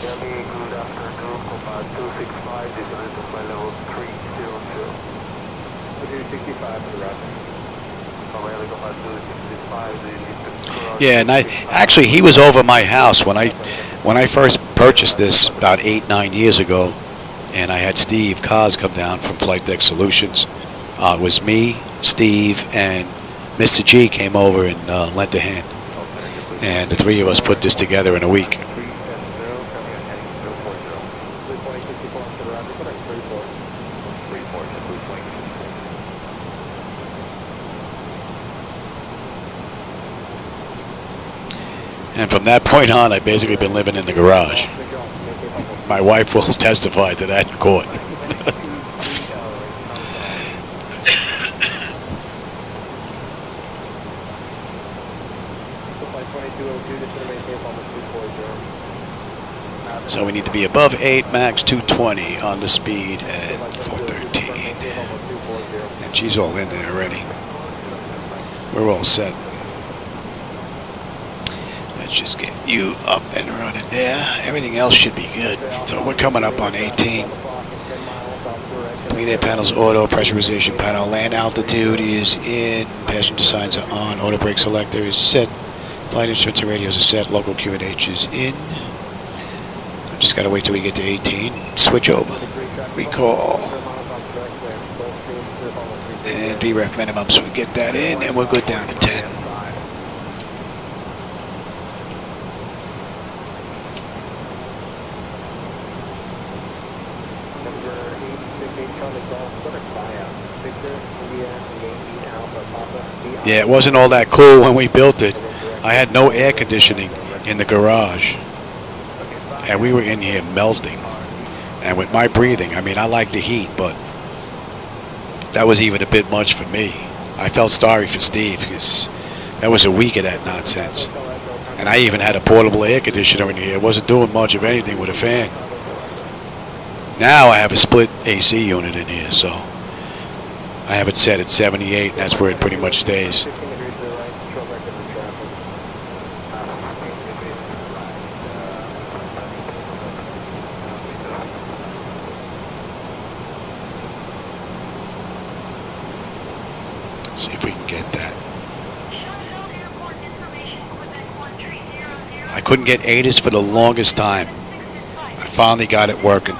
Good afternoon, Command 265, this is to flight level 300. 365 for the route. Command 265, Yeah, and actually he was over my house when I first purchased this about 8-9 years ago, and I had Steve Kaz come down from Flight Deck Solutions. It was me, Steve, and Mr. G came over and lent a hand, and the three of us put this together in a week. And from that point on, I've basically been living in the garage. My wife will testify to that in court. So we need to be above 8, max 220 on the speed at 413. And she's all in there already. We're all set. Let's just get you up and running there. Everything else should be good. So we're coming up on 18. Bleed air panels auto, pressurization panel, land altitude is in, passenger signs are on, auto brake selector is set, flight instruments and radios are set, local QNH is in. Just gotta wait till we get to 18. Switch over. Recall. And VREF minimum, so we get that in, and we're good down to 10. Yeah, it wasn't all that cool when we built it. I had no air conditioning in the garage. And we were in here melting. And with my breathing, I mean, I like the heat, but that was even a bit much for me. I felt sorry for Steve because that was a week of that nonsense. And I even had a portable air conditioner in here. It wasn't doing much of anything with a fan. Now I have a split AC unit in here, so I have it set at 78, and that's where it pretty much stays. See if we can get that. I couldn't get ATIS for the longest time. I finally got it working.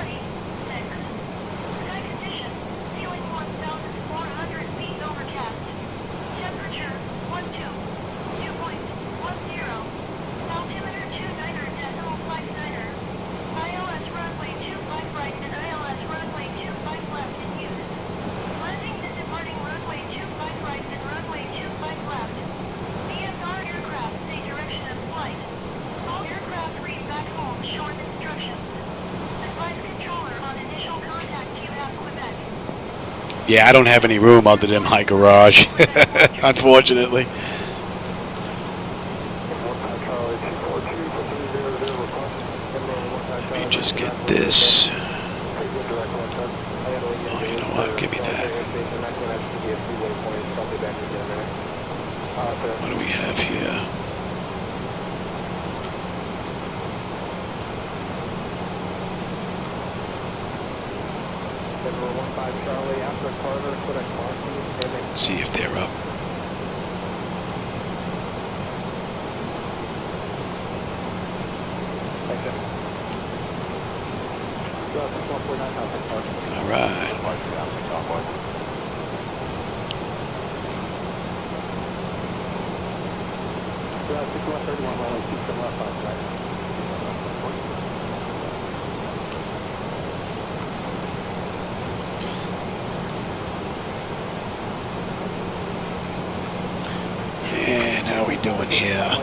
Yeah, I don't have any room other than my garage, unfortunately. Let me just get this. Oh, you know what? Give me that. What do we have here? See if they're up. All right. And how are we doing here?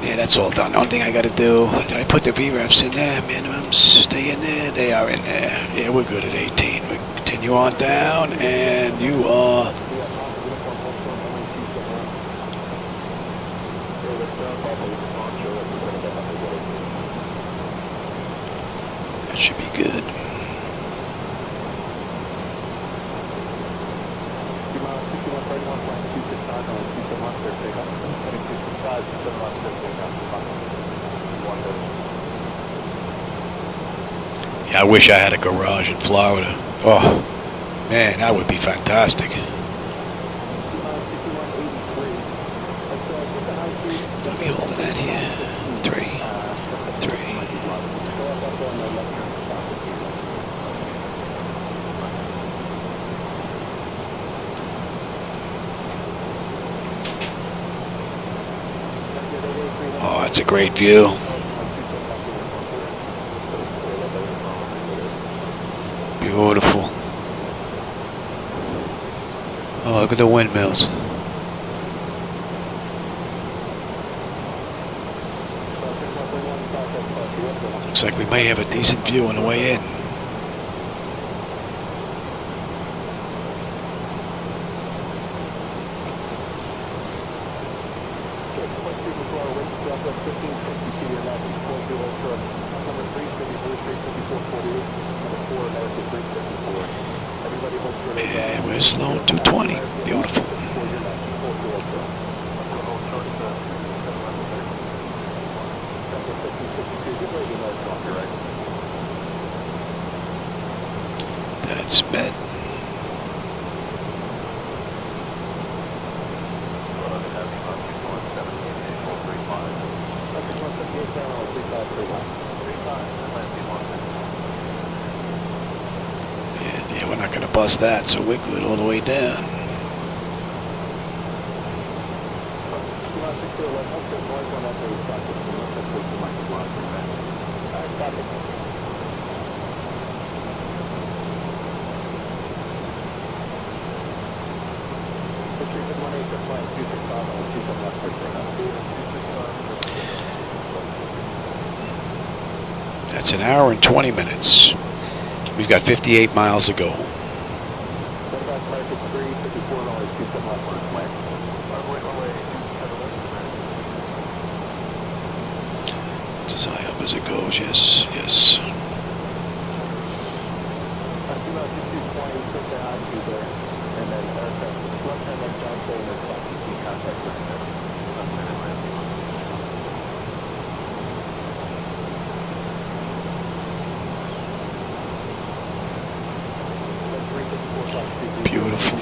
Yeah, that's all done. The only thing I got to do, did I put the VREFs in there? Minimums stay in there. They are in there. Yeah, we're good at 18. We continue on down, and you are. That should be good. Yeah, I wish I had a garage in Florida. Oh, man, that would be fantastic. What are we holding at here? 3. Oh, that's a great view. Beautiful. Oh, Look at the windmills. Looks like we may have a decent view on the way in. And we're slow 220. Beautiful. That's met. And yeah, we're not going to bust that, so we're good all the way down. That's an hour and 20 minutes. We've got 58 miles to go. It's as high up as it goes, yes, yes. Beautiful.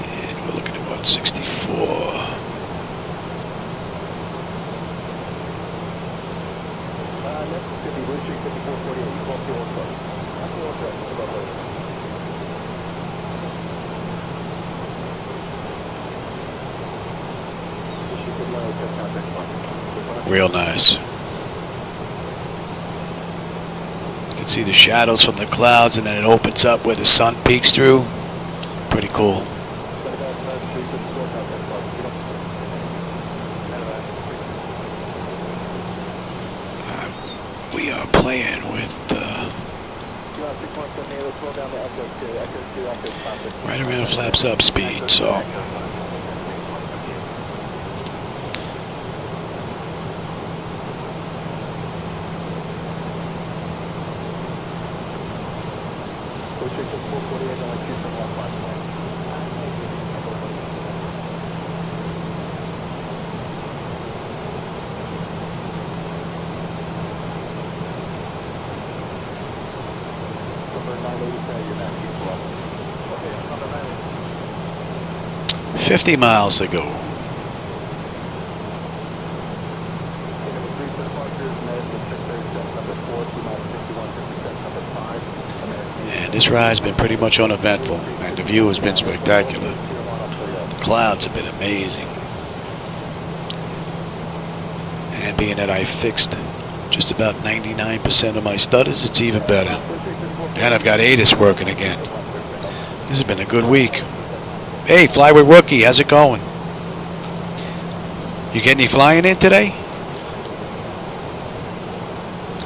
And we're looking at about 64. Real nice. You can see the shadows from the clouds, and then it opens up where the sun peeks through. Pretty cool. We are playing with right around flaps up speed, so Okay, 50 miles to go. And this ride's been pretty much uneventful, and the view has been spectacular. The clouds have been amazing. And being that I fixed just about 99% of my stutters, it's even better. And I've got ATIS working again. This has been a good week. Hey, Fly with Rookie, how's it going? You get any flying in today?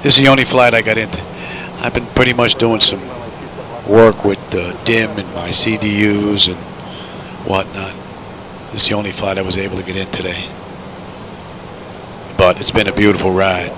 This is the only flight I got into. I've been pretty much doing some work with DIM and my CDUs and whatnot. This is the only flight I was able to get in today. But it's been a beautiful ride.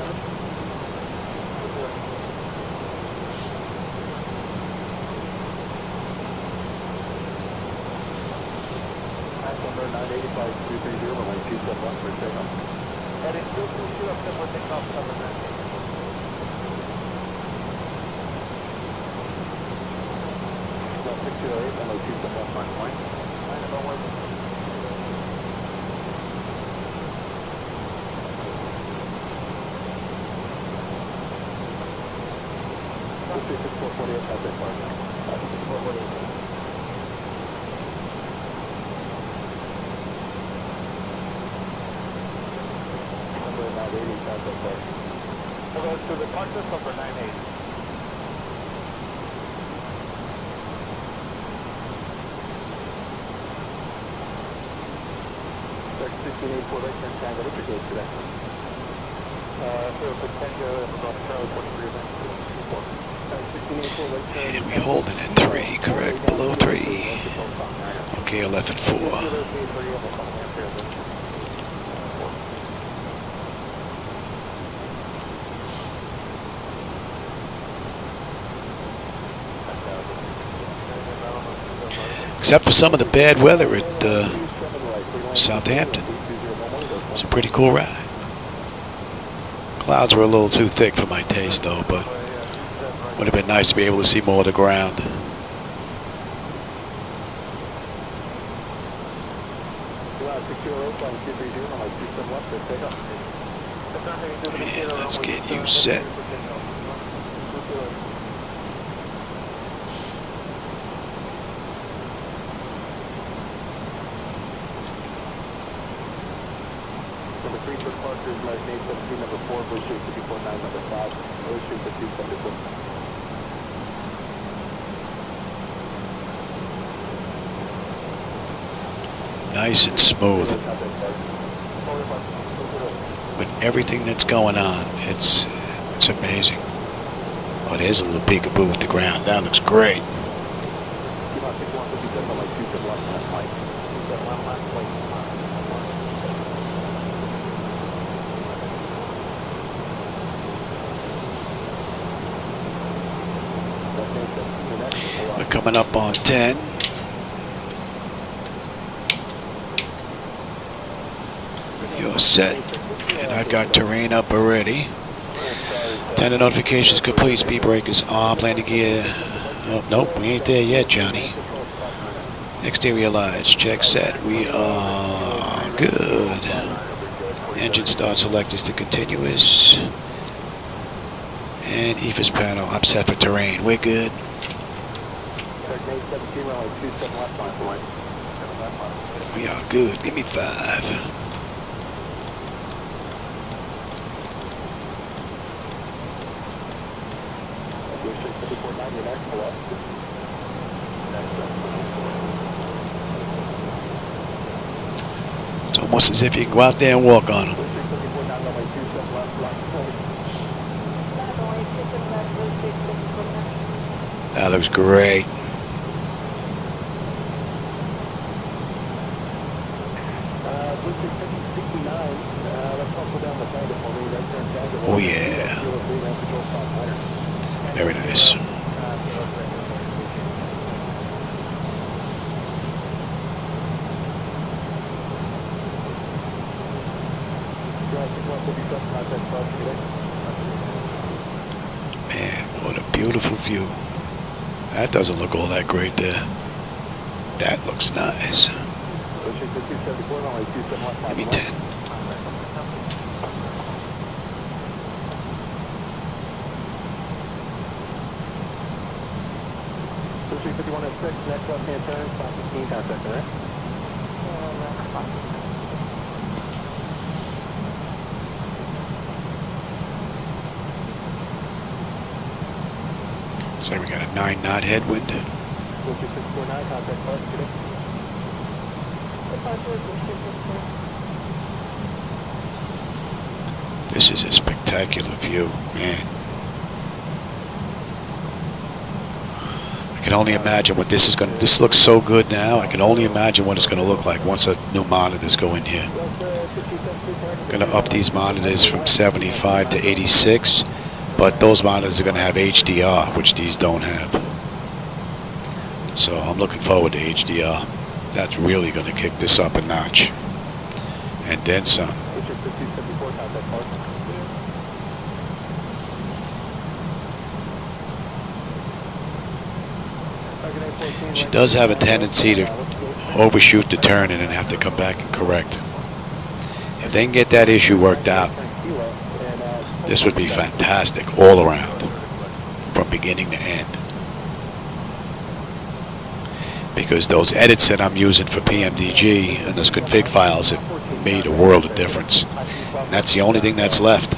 So the departure number 98. 1684 right turn triangle, what's your gauge today? So for Tango, about Charlie 43 event. 1684 right turn. And we holding at 3, correct? Below 3. Okay, left at 4. Except for some of the bad weather at Southampton. It's a pretty cool ride. Clouds were a little too thick for my taste though, but would have been nice to be able to see more of the ground. And let's get you set. Number 3 for departure is American 817, number 4 for Street 549, number 5, Street 5274. Nice and smooth. With everything that's going on, it's amazing. Oh, there's a little peekaboo with the ground. That looks great. We're coming up on 10. You're set. And I've got terrain up already. Tender notifications complete. Speed breakers on. Landing gear. Oh, nope, we ain't there yet, Johnny. Exterior lights. Check set. We are good. Engine start selectors to continuous. And EFIS panel. I'm set for terrain. We're good. We are good. Give me 5. It's almost as if you can go out there and walk on them. That looks great. Oh yeah. Very nice. Man, what a beautiful view. That doesn't look all that great there. That looks nice. Give me 10. Next left-hand turn, 515, contact, correct? Looks like we got a 9-knot headwind. 649, contact park today. This is a spectacular view, man. I can only imagine what this is going to, this looks so good now, I can only imagine what it's going to look like once a new monitors go in here. Going to up these monitors from 75 to 86, but those monitors are going to have HDR, which these don't have. So I'm looking forward to HDR. That's really going to kick this up a notch. And then some. She does have a tendency to overshoot the turn and then have to come back and correct. If they can get that issue worked out, this would be fantastic all around, from beginning to end. Because those edits that I'm using for PMDG and those config files have made a world of difference. And that's the only thing that's left.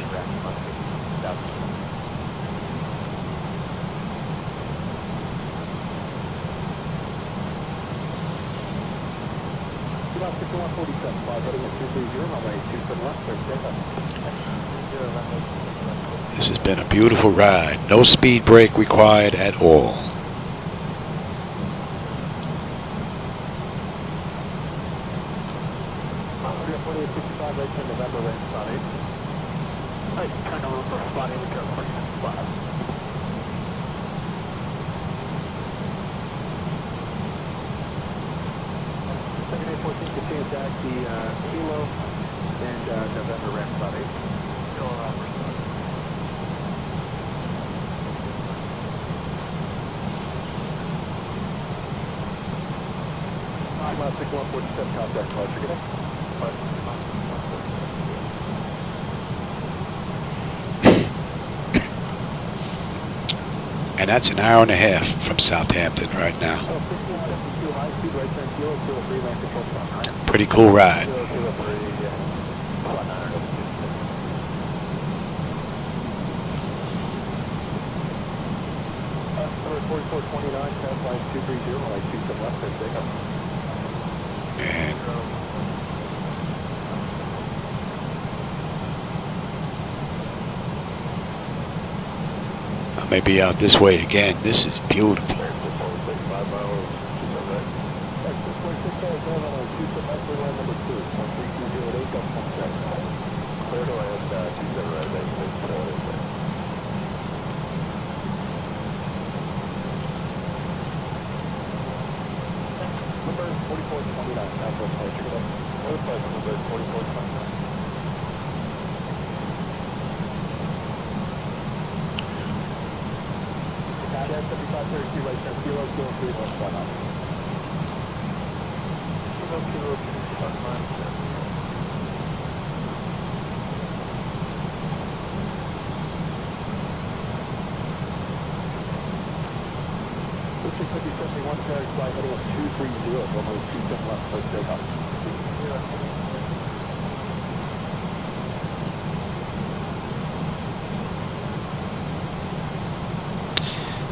This has been a beautiful ride. No speed brake required at all. And that's an hour and a half from Southampton right now. Pretty cool ride. And I may be out this way again. This is beautiful.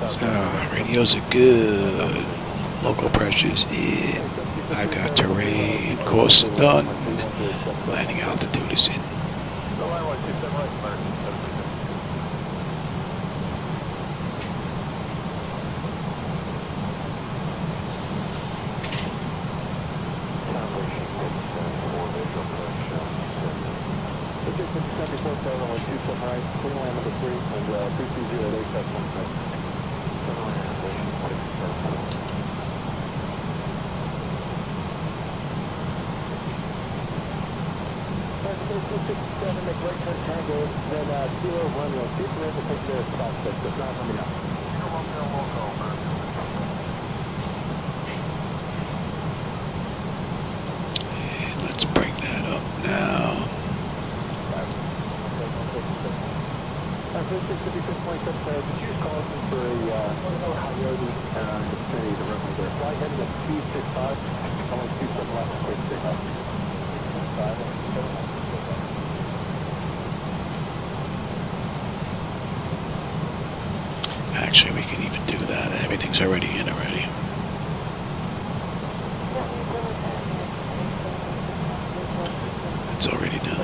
So, radios are good. Local pressures in. I got terrain. Course is done. Landing altitude is in. And let's bring that up now. Actually, we can even do that. Everything's already in already. It's already done.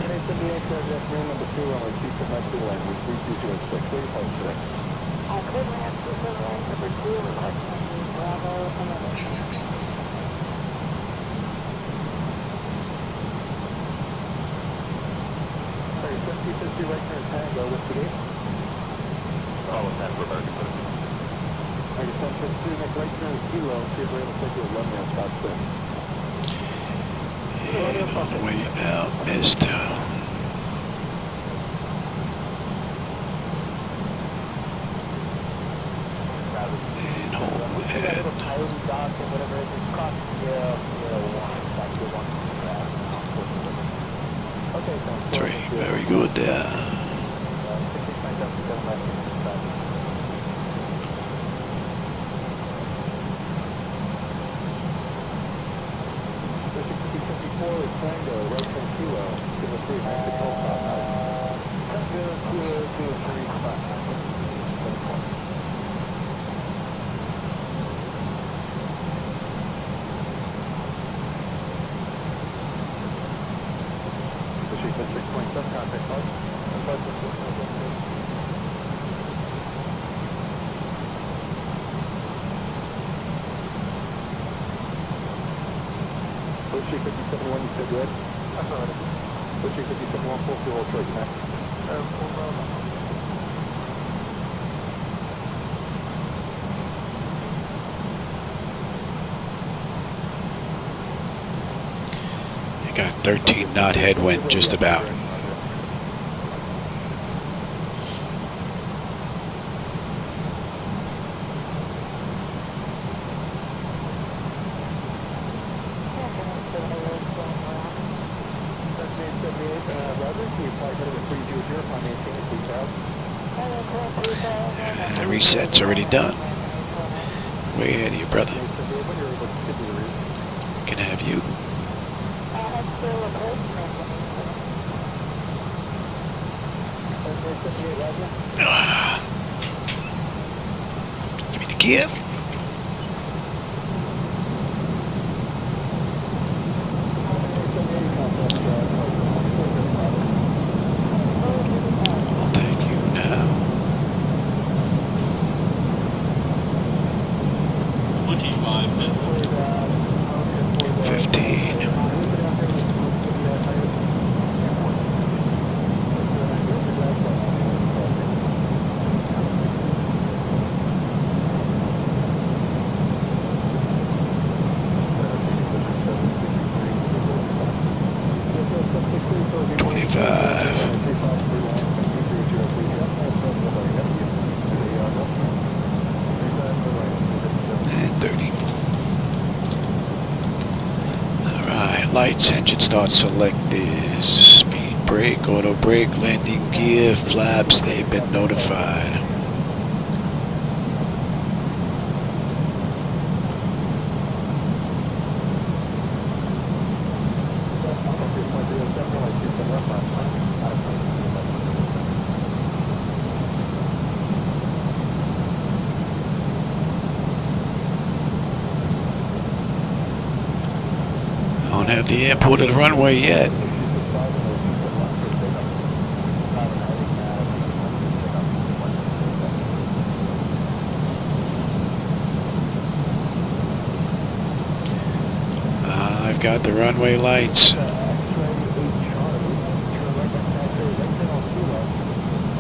And on the way out, missed. And home ahead. 3, very good there. Bushy 57-1, you said red? Affirmative. Bushy 57-1, full fuel, choice now. You got 13 knot headwind, just about. The reset's already done. Way ahead of you, brother. Can I have you? Give me the gear. I'll take you now. 25 minutes. 15. Lights, engine start selected, speed brake, auto brake, landing gear, flaps, they've been notified. Don't have the airport or the runway yet. I've got the runway lights.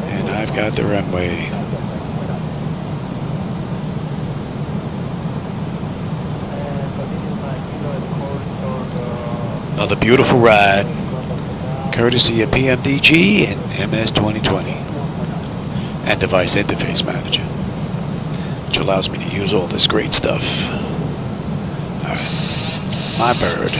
And I've got the runway. Another beautiful ride, courtesy of PMDG and MS 2020 and Device Interface Manager, which allows me to use all this great stuff. All right, my bird.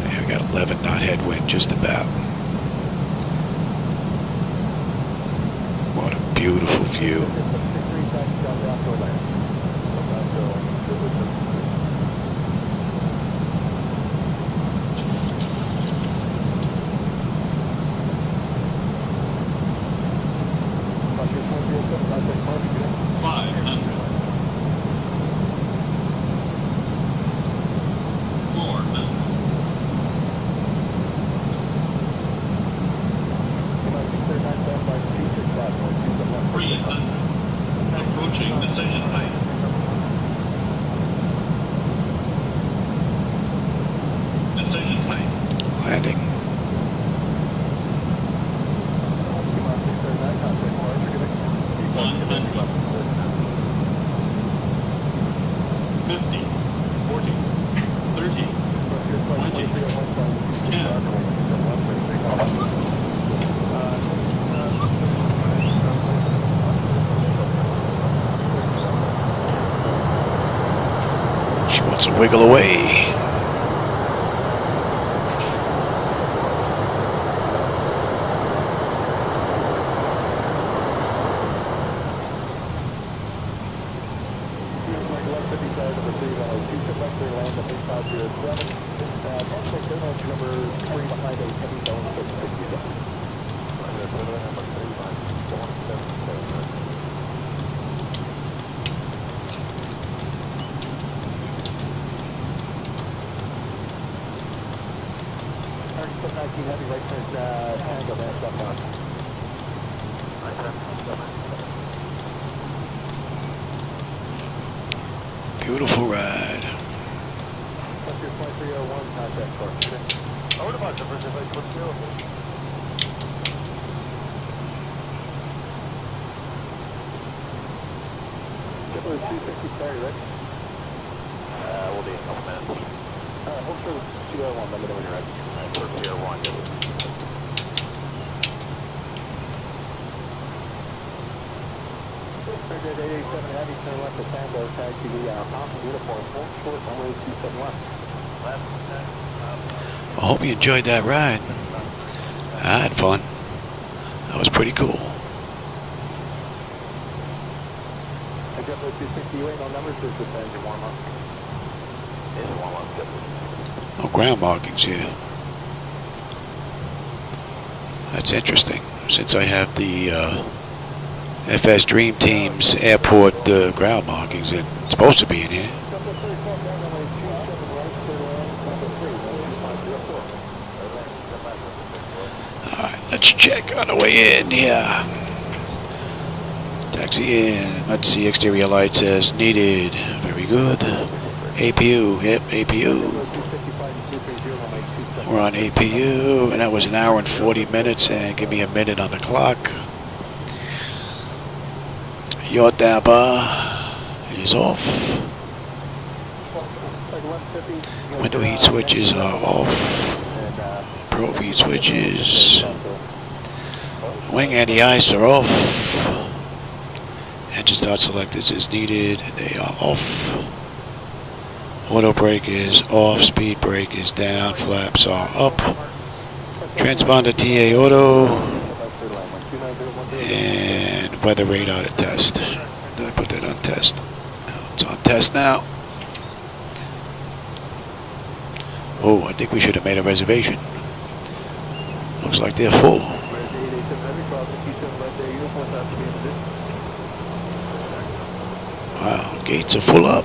Yeah, we got 11 knot headwind, just about. What a beautiful view. Approaching decision height. Decision height. Landing. She wants to wiggle away. clear land at 8507. Contact airline number 358 heavy zone 667. Number 357. Target 19 heavy right turn, Tango, man, southbound. Beautiful ride. Sector 2301, contact car. I would have bought the first if I put zero. Triple 260 Perry, Rick. We'll be in a couple minutes. Hold for 201, let me know when you're ready. For 201, Figure 887 Heavy, turn left to Tango, tag to the Thompson uniform, full short, runway 27 left. I hope you enjoyed that ride. I had fun. That was pretty cool. I got the 260, you ain't no numbers, just this engine warm up. Engine warm up, good. No ground markings here. That's interesting. Since I have the FS Dream Team's airport ground markings, it's supposed to be in here. Alright, let's check on the way in here. Taxi in. Let's see, exterior lights as needed. Very good. APU, yep, APU. We're on APU, and that was an hour and 40 minutes, and give me a minute on the clock. Your damper is off. Window heat switches are off. Probe heat switches. Wing anti-ice are off. Engine start selectors is needed. They are off. Auto brake is off. Speed brake is down. Flaps are up. Transponder TA auto. And weather radar to test. Did I put that on test? No, it's on test now. Oh, I think we should have made a reservation. Looks like they're full. Wow, gates are full up.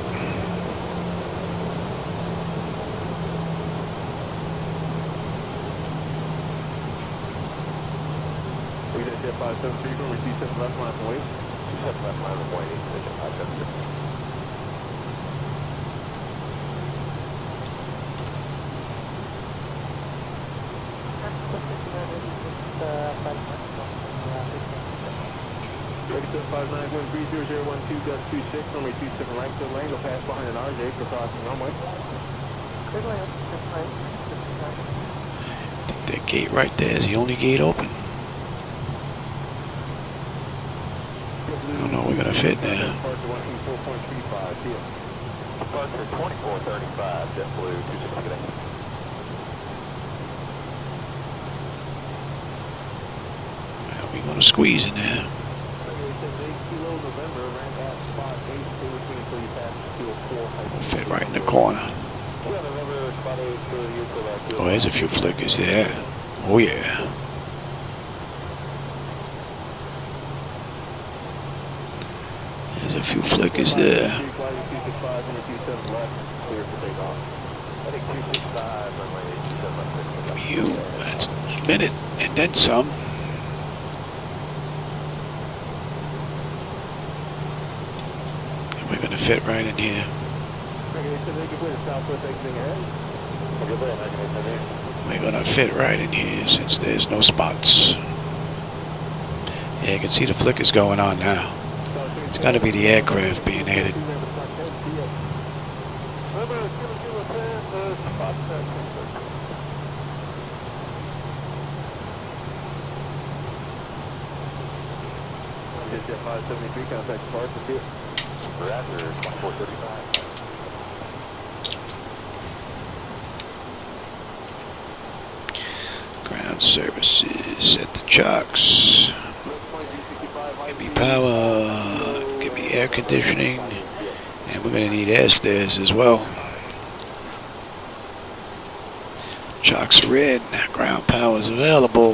Runway 27 right to lane, go pass behind an RJ for crossing runway. That gate right there is the only gate open. I don't know, we're gonna fit now. Departure 2435, JetBlue 268. Well, we're gonna squeeze in there. Fit right in the corner. Oh, there's a few flickers there. Oh yeah. There's a few flickers there. You, that's a minute and then some. And we're gonna fit right in here. We're gonna fit right in here since there's no spots. Yeah, you can see the flickers going on now. It's gotta be the aircraft being headed. Jet 573, contact departure. Raptor 2435. Ground services at the chocks. Give me power, give me air conditioning, and we're gonna need air stairs as well. Chocks are in. Ground power is available.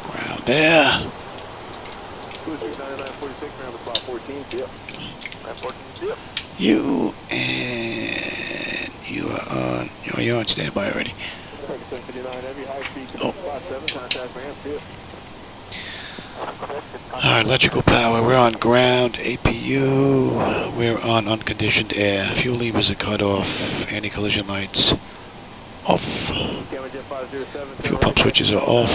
Ground there. 269-946, around the spot 14, see ya. 914, see ya. You and you are on. You're on standby already. 759 heavy, high speed, Oh. spot 7, contact ramp, see ya. Alright, electrical power. We're on ground. APU. We're on unconditioned air. Fuel levers are cut off. Anti-collision lights off. Camera jet 507, Fuel pump switches are off.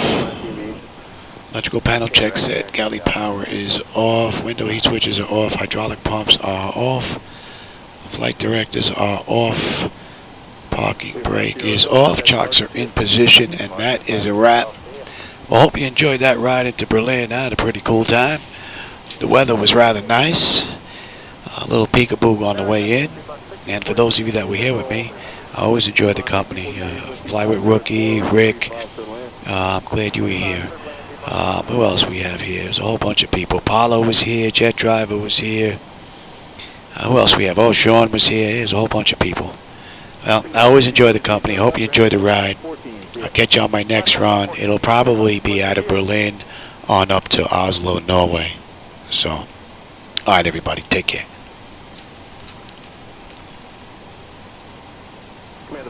Electrical panel check set. Galley power is off. Window heat switches are off. Hydraulic pumps are off. Flight directors are off. Parking brake is off. Chocks are in position, and that is a wrap. Well, hope you enjoyed that ride into Berlin. I had a pretty cool time. The weather was rather nice. A little peekaboo on the way in. And for those of you that were here with me, I always enjoyed the company. Fly with Rookie, Rick. I'm glad you were here. Who else we have here? There's a whole bunch of people. Paulo was here. Jet Driver was here. Who else we have? Oh, Sean was here. There's a whole bunch of people. Well, I always enjoy the company. Hope you enjoyed the ride. I'll catch you on my next run. It'll probably be out of Berlin on up to Oslo, Norway. So, alright everybody, take care.